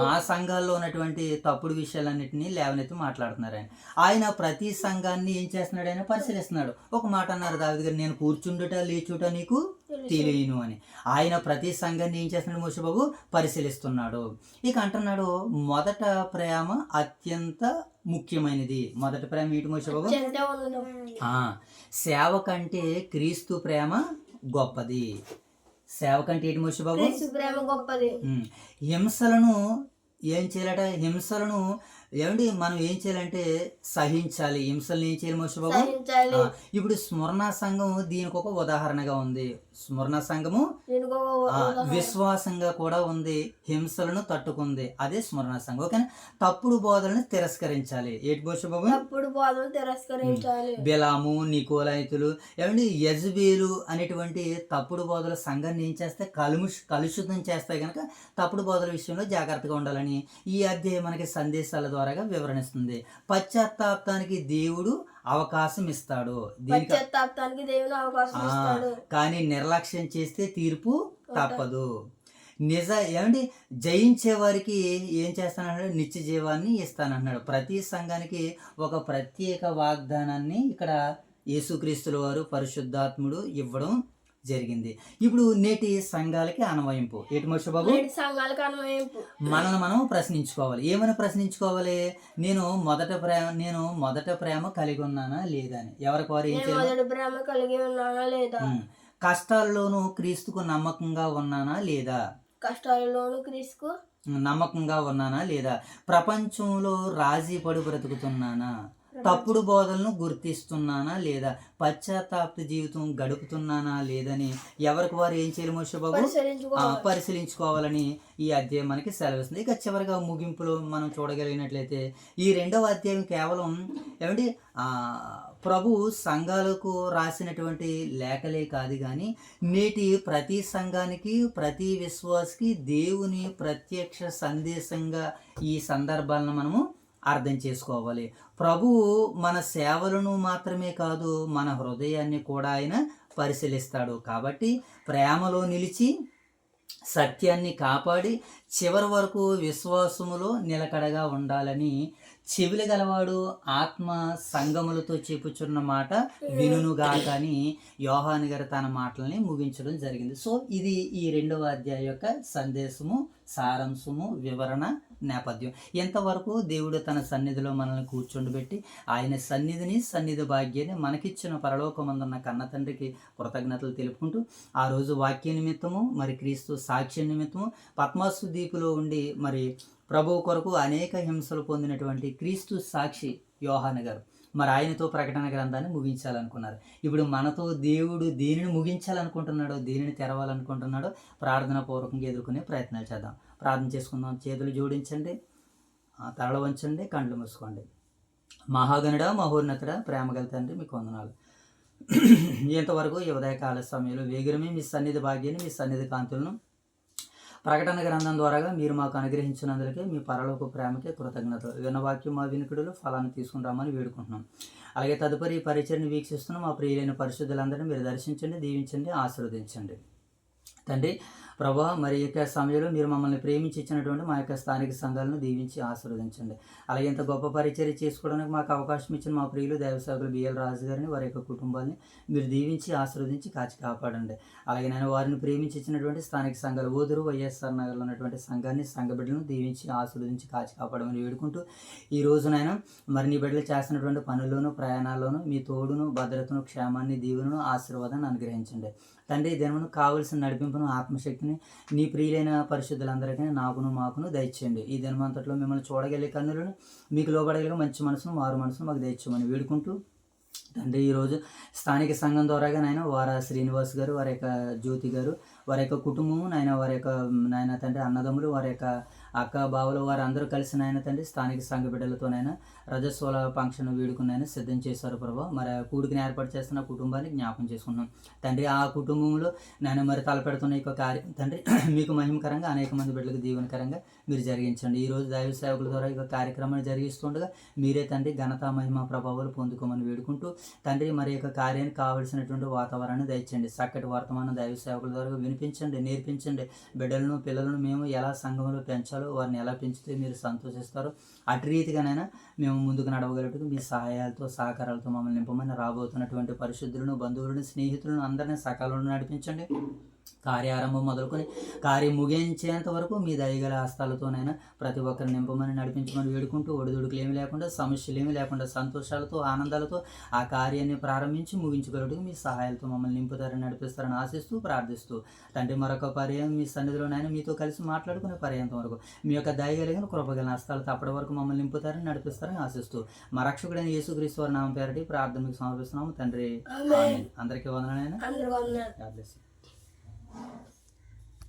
ఆ సంఘాల్లో ఉన్నటువంటి తప్పుడు విషయాలన్నింటినీ లేవనెత్తి మాట్లాడుతున్నారు. ఆయన ప్రతి సంఘాన్ని ఏం చేస్తున్నాడు? ఆయన పరిశీలిస్తున్నాడు. ఒక మాట అన్నారు దావీదు గారు, నేను కూర్చుండుట లేచుట నీకు తెలియను అని. ఆయన ప్రతి సంఘాన్ని ఏం చేస్తున్నాడు మోషే బాబు? పరిశీలిస్తున్నాడు. ఇక అంటున్నాడు మొదట ప్రేమ అత్యంత ముఖ్యమైనది. మొదటి ప్రేమ ఏంటి మోషే బాబు? సేవ కంటే క్రీస్తు ప్రేమ గొప్పది. సేవ కంటే ఏంటి మోషే బాబు? హింసలను ఏం చేయాలట? హింసలను ఏమండి మనం ఏం చేయాలంటే సహించాలి. హింసలను ఏం చేయాలి మోషే బాబు? ఇప్పుడు స్మరణ సంఘం దీనికి ఒక ఉదాహరణగా ఉంది. స్మరణ సంఘము విశ్వాసంగా కూడా ఉంది, హింసలను తట్టుకుంది. అదే స్మరణ సంఘం. ఓకేనా? తప్పుడు బోధలను తిరస్కరించాలి. ఏంటి మోషే బాబు? తప్పుడు బోధలను తిరస్కరించాలి. బిలాము, నికోలాయితులు, ఏమండి యెజబెలు అనేటువంటి తప్పుడు బోధల సంఘాన్ని ఏం చేస్తే కలుషితం చేస్తాయి. కనుక తప్పుడు బోధల విషయంలో జాగ్రత్తగా ఉండాలని ఈ అధ్యాయం మనకి సందేశాల ద్వారాగా వివరణిస్తుంది. పశ్చాత్తాపానికి దేవుడు అవకాశం ఇస్తాడు. కానీ నిర్లక్ష్యం చేస్తే తీర్పు తప్పదు. ఏమండి జయించే వారికి ఏం చేస్తానన్నాడు? నిత్య జీవాన్ని ఇస్తానన్నాడు. ప్రతి సంఘానికి ఒక ప్రత్యేక వాగ్దానాన్ని ఇక్కడ యేసుక్రీస్తుల వారు పరిశుద్ధాత్ముడు ఇవ్వడం జరిగింది. ఇప్పుడు నేటి సంఘాలకి అన్వయింపు. ఏంటి మోషే బాబు? మనల్ని మనం ప్రశ్నించుకోవాలి. ఏమని ప్రశ్నించుకోవాలి? నేను మొదట ప్రేమ కలిగి ఉన్నానా లేదా అని. ఎవరికి వారు ఏం చేయాలి? కష్టాల్లోనూ క్రీస్తుకు నమ్మకంగా ఉన్నానా లేదా? నమ్మకంగా ఉన్నానా లేదా? ప్రపంచంలో రాజీ పడి బ్రతుకుతున్నానా? తప్పుడు బోధలను గుర్తిస్తున్నానా లేదా? పశ్చాత్తాప జీవితం గడుపుతున్నానా లేదని ఎవరికి వారు ఏం చేయాలి మోషే బాబు? పరిశీలించుకోవాలని ఈ అధ్యాయం మనకి సెలవిస్తుంది. ఇక చివరిగా ముగింపులో మనం చూడగలిగినట్లయితే ఈ రెండవ అధ్యాయం కేవలం ఏమంటే ప్రభు సంఘాలకు రాసినటువంటి లేఖలే కాదు కానీ నేటి ప్రతి సంఘానికి, ప్రతి విశ్వాసకి దేవుని ప్రత్యక్ష సందేశంగా ఈ సందర్భాలను మనము అర్థం చేసుకోవాలి. ప్రభువు మన సేవలను మాత్రమే కాదు, మన హృదయాన్ని కూడా ఆయన పరిశీలిస్తాడు. కాబట్టి ప్రేమలో నిలిచి సత్యాన్ని కాపాడి చివరి వరకు విశ్వాసములో నిలకడగా ఉండాలని చెవిలి గలవాడు ఆత్మ సంగములతో చెప్పుచున్న మాట వినుగా కానీ యోహాను గారు తన మాటల్ని ముగించడం జరిగింది. సో ఇది ఈ రెండవ అధ్యాయం యొక్క సందేశము, సారాంశము, వివరణ, నేపథ్యం. ఎంతవరకు దేవుడు తన సన్నిధిలో మనల్ని కూర్చోండిపెట్టి ఆయన సన్నిధి భాగ్యాన్ని మనకిచ్చిన పరలోకమందున్న కన్న తండ్రికి కృతజ్ఞతలు తెలుపుకుంటూ ఆ రోజు వాక్య నిమిత్తము మరి క్రీస్తు సాక్ష్య నిమిత్తము పద్మాసు దీపులో ఉండి మరి ప్రభువు కొరకు అనేక హింసలు పొందినటువంటి క్రీస్తు సాక్షి యోహాను గారు మరి ఆయనతో ప్రకటన గ్రంథాన్ని ముగించాలనుకున్నారు. ఇప్పుడు మనతో దేవుడు దేనిని ముగించాలనుకుంటున్నాడో, దేనిని తెరవాలనుకుంటున్నాడో ప్రార్థనా పూర్వకంగా ఎదుర్కొనే ప్రయత్నాలు చేద్దాం. ప్రార్థన చేసుకుందాం. చేతులు జోడించండి, తల వంచండి, కండ్లు మూసుకోండి. మహాగణుడ, మహోన్నతుడ, ప్రేమగల తండ్రి మీకు వందనాలు. ఇంతవరకు ఈ ఉదయకాల సమయంలో వేగిరమే మీ సన్నిధి భాగ్యాన్ని, మీ సన్నిధి కాంతులను ప్రకటన గ్రంథం ద్వారాగా మీరు మాకు అనుగ్రహించినందుకే మీ పరలోక ప్రేమకే కృతజ్ఞతలు. విన్నవాక్యం మా వినికిడులు ఫలాన్ని తీసుకుని రమ్మని వేడుకుంటున్నాం. అలాగే తదుపరి పరిచయను వీక్షిస్తున్న మా ప్రియులైన పరిశుద్ధులందరినీ మీరు దర్శించండి, దీవించండి, ఆశీర్వదించండి. తండ్రి ప్రభా, మరి యొక్క సమయంలో మీరు మమ్మల్ని ప్రేమించి ఇచ్చినటువంటి మా యొక్క స్థానిక సంఘాలను దీవించి ఆశీర్వదించండి. అలాగే ఇంత గొప్ప పరిచర్య చేసుకోవడానికి మాకు అవకాశం ఇచ్చిన మా ప్రియులు దైవసేవకులు బిఎల్ రాజు గారిని, వారి యొక్క కుటుంబాన్ని మీరు దీవించి ఆశీర్వదించి కాచి కాపాడండి. అలాగే నేను వారిని ప్రేమించి ఇచ్చినటువంటి స్థానిక సంఘాలు ఓదురు వైఎస్ఆర్ నగర్లో ఉన్నటువంటి సంఘాన్ని, సంఘ బిడ్డలను దీవించి ఆశీర్వదించి కాచి కాపాడమని వేడుకుంటూ ఈ రోజునైనా మరి నీ బిడ్డలు చేస్తున్నటువంటి పనుల్లోనూ ప్రయాణాల్లోనూ మీ తోడును, భద్రతను, క్షేమాన్ని, దీవెనను, ఆశీర్వాదాన్ని అనుగ్రహించండి. తండ్రి ఈ దినమును కావలసిన నడిపింపును ఆత్మశక్తిని నీ ప్రియులైన పరిశుద్ధులందరికీ నాకును మాకును దయచేయండి. ఈ దినమంతట్లో మిమ్మల్ని చూడగలిగే కన్నులను, మీకు లోబడగలిగే మంచి మనసును, మారు మనసును మాకు దయచేయమని వేడుకుంటూ తండ్రి ఈరోజు స్థానిక సంఘం ద్వారాగా నాయన వార శ్రీనివాస్ గారు, వారి యొక్క జ్యోతి గారు, వారి యొక్క కుటుంబము నాయన, వారి యొక్క నాయన తండ్రి అన్నదమ్ములు, వారి యొక్క అక్క బావలు, వారు అందరూ కలిసి నాయన తండ్రి స్థానిక సంఘ బిడ్డలతోనైనా రజస్వల ఫంక్షన్ వేడుకునైనా సిద్ధం చేశారు ప్రభా. మరి ఆ కూడికని ఏర్పాటు చేస్తున్న కుటుంబాన్ని జ్ఞాపకం చేసుకుంటున్నాం తండ్రి. ఆ కుటుంబంలో నేను మరి తలపెడుతున్న ఈ కార్యం తండ్రి మీకు మహిమకరంగా అనేక మంది బిడ్డలకు దీవెనకరంగా మీరు జరిగించండి. ఈరోజు దైవ సేవకుల ద్వారా ఈ కార్యక్రమాన్ని జరిగిస్తుండగా మీరే తండ్రి ఘనత మహిమ ప్రభావాలు పొందుకోమని వేడుకుంటూ తండ్రి మరి యొక్క కార్యానికి కావలసినటువంటి వాతావరణాన్ని దయచేయండి. చక్కటి వర్తమానం దైవ సేవకుల ద్వారా వినిపించండి, నేర్పించండి. బిడ్డలను పిల్లలను మేము ఎలా సంఘంలో పెంచాలో, వారిని ఎలా పెంచితే మీరు సంతోషిస్తారో అటు రీతిగానైనా మేము ముందుకు నడవగలటకు మీ సహాయాలతో సహకారాలతో మమ్మల్ని నింపమని రాబోతున్నటువంటి పరిశుద్ధులను, బంధువులను, స్నేహితులను అందరినీ సకాలంలో నడిపించండి. కార్యారంభం మొదలుకొని కార్యం ముగించేంత వరకు మీ దయగల హస్తాలతోనైనా ప్రతి ఒక్కరిని నింపమని నడిపించమని వేడుకుంటూ ఒడిదుడుకులు ఏమీ లేకుండా, సమస్యలు ఏమీ లేకుండా సంతోషాలతో ఆనందాలతో ఆ కార్యాన్ని ప్రారంభించి ముగించగలటకు మీ సహాయాలతో మమ్మల్ని నింపుతారని నడిపిస్తారని ఆశిస్తూ ప్రార్థిస్తూ తండ్రి మరొక పర్యాయం మీ సన్నిధిలోనైనా మీతో కలిసి మాట్లాడుకునే పర్యంతం వరకు మీ యొక్క దయగలిగిన కృపగలిగిన హస్తాలతో అప్పటి వరకు మమ్మల్ని నింపుతారని నడిపిస్తారని ఆశిస్తూ మా రక్షకుడైన యేసుక్రీస్తు వారి నామం పేరటి ప్రార్థనకు సమర్పిస్తున్నాము తండ్రి. అందరికీ వందనాలైనా.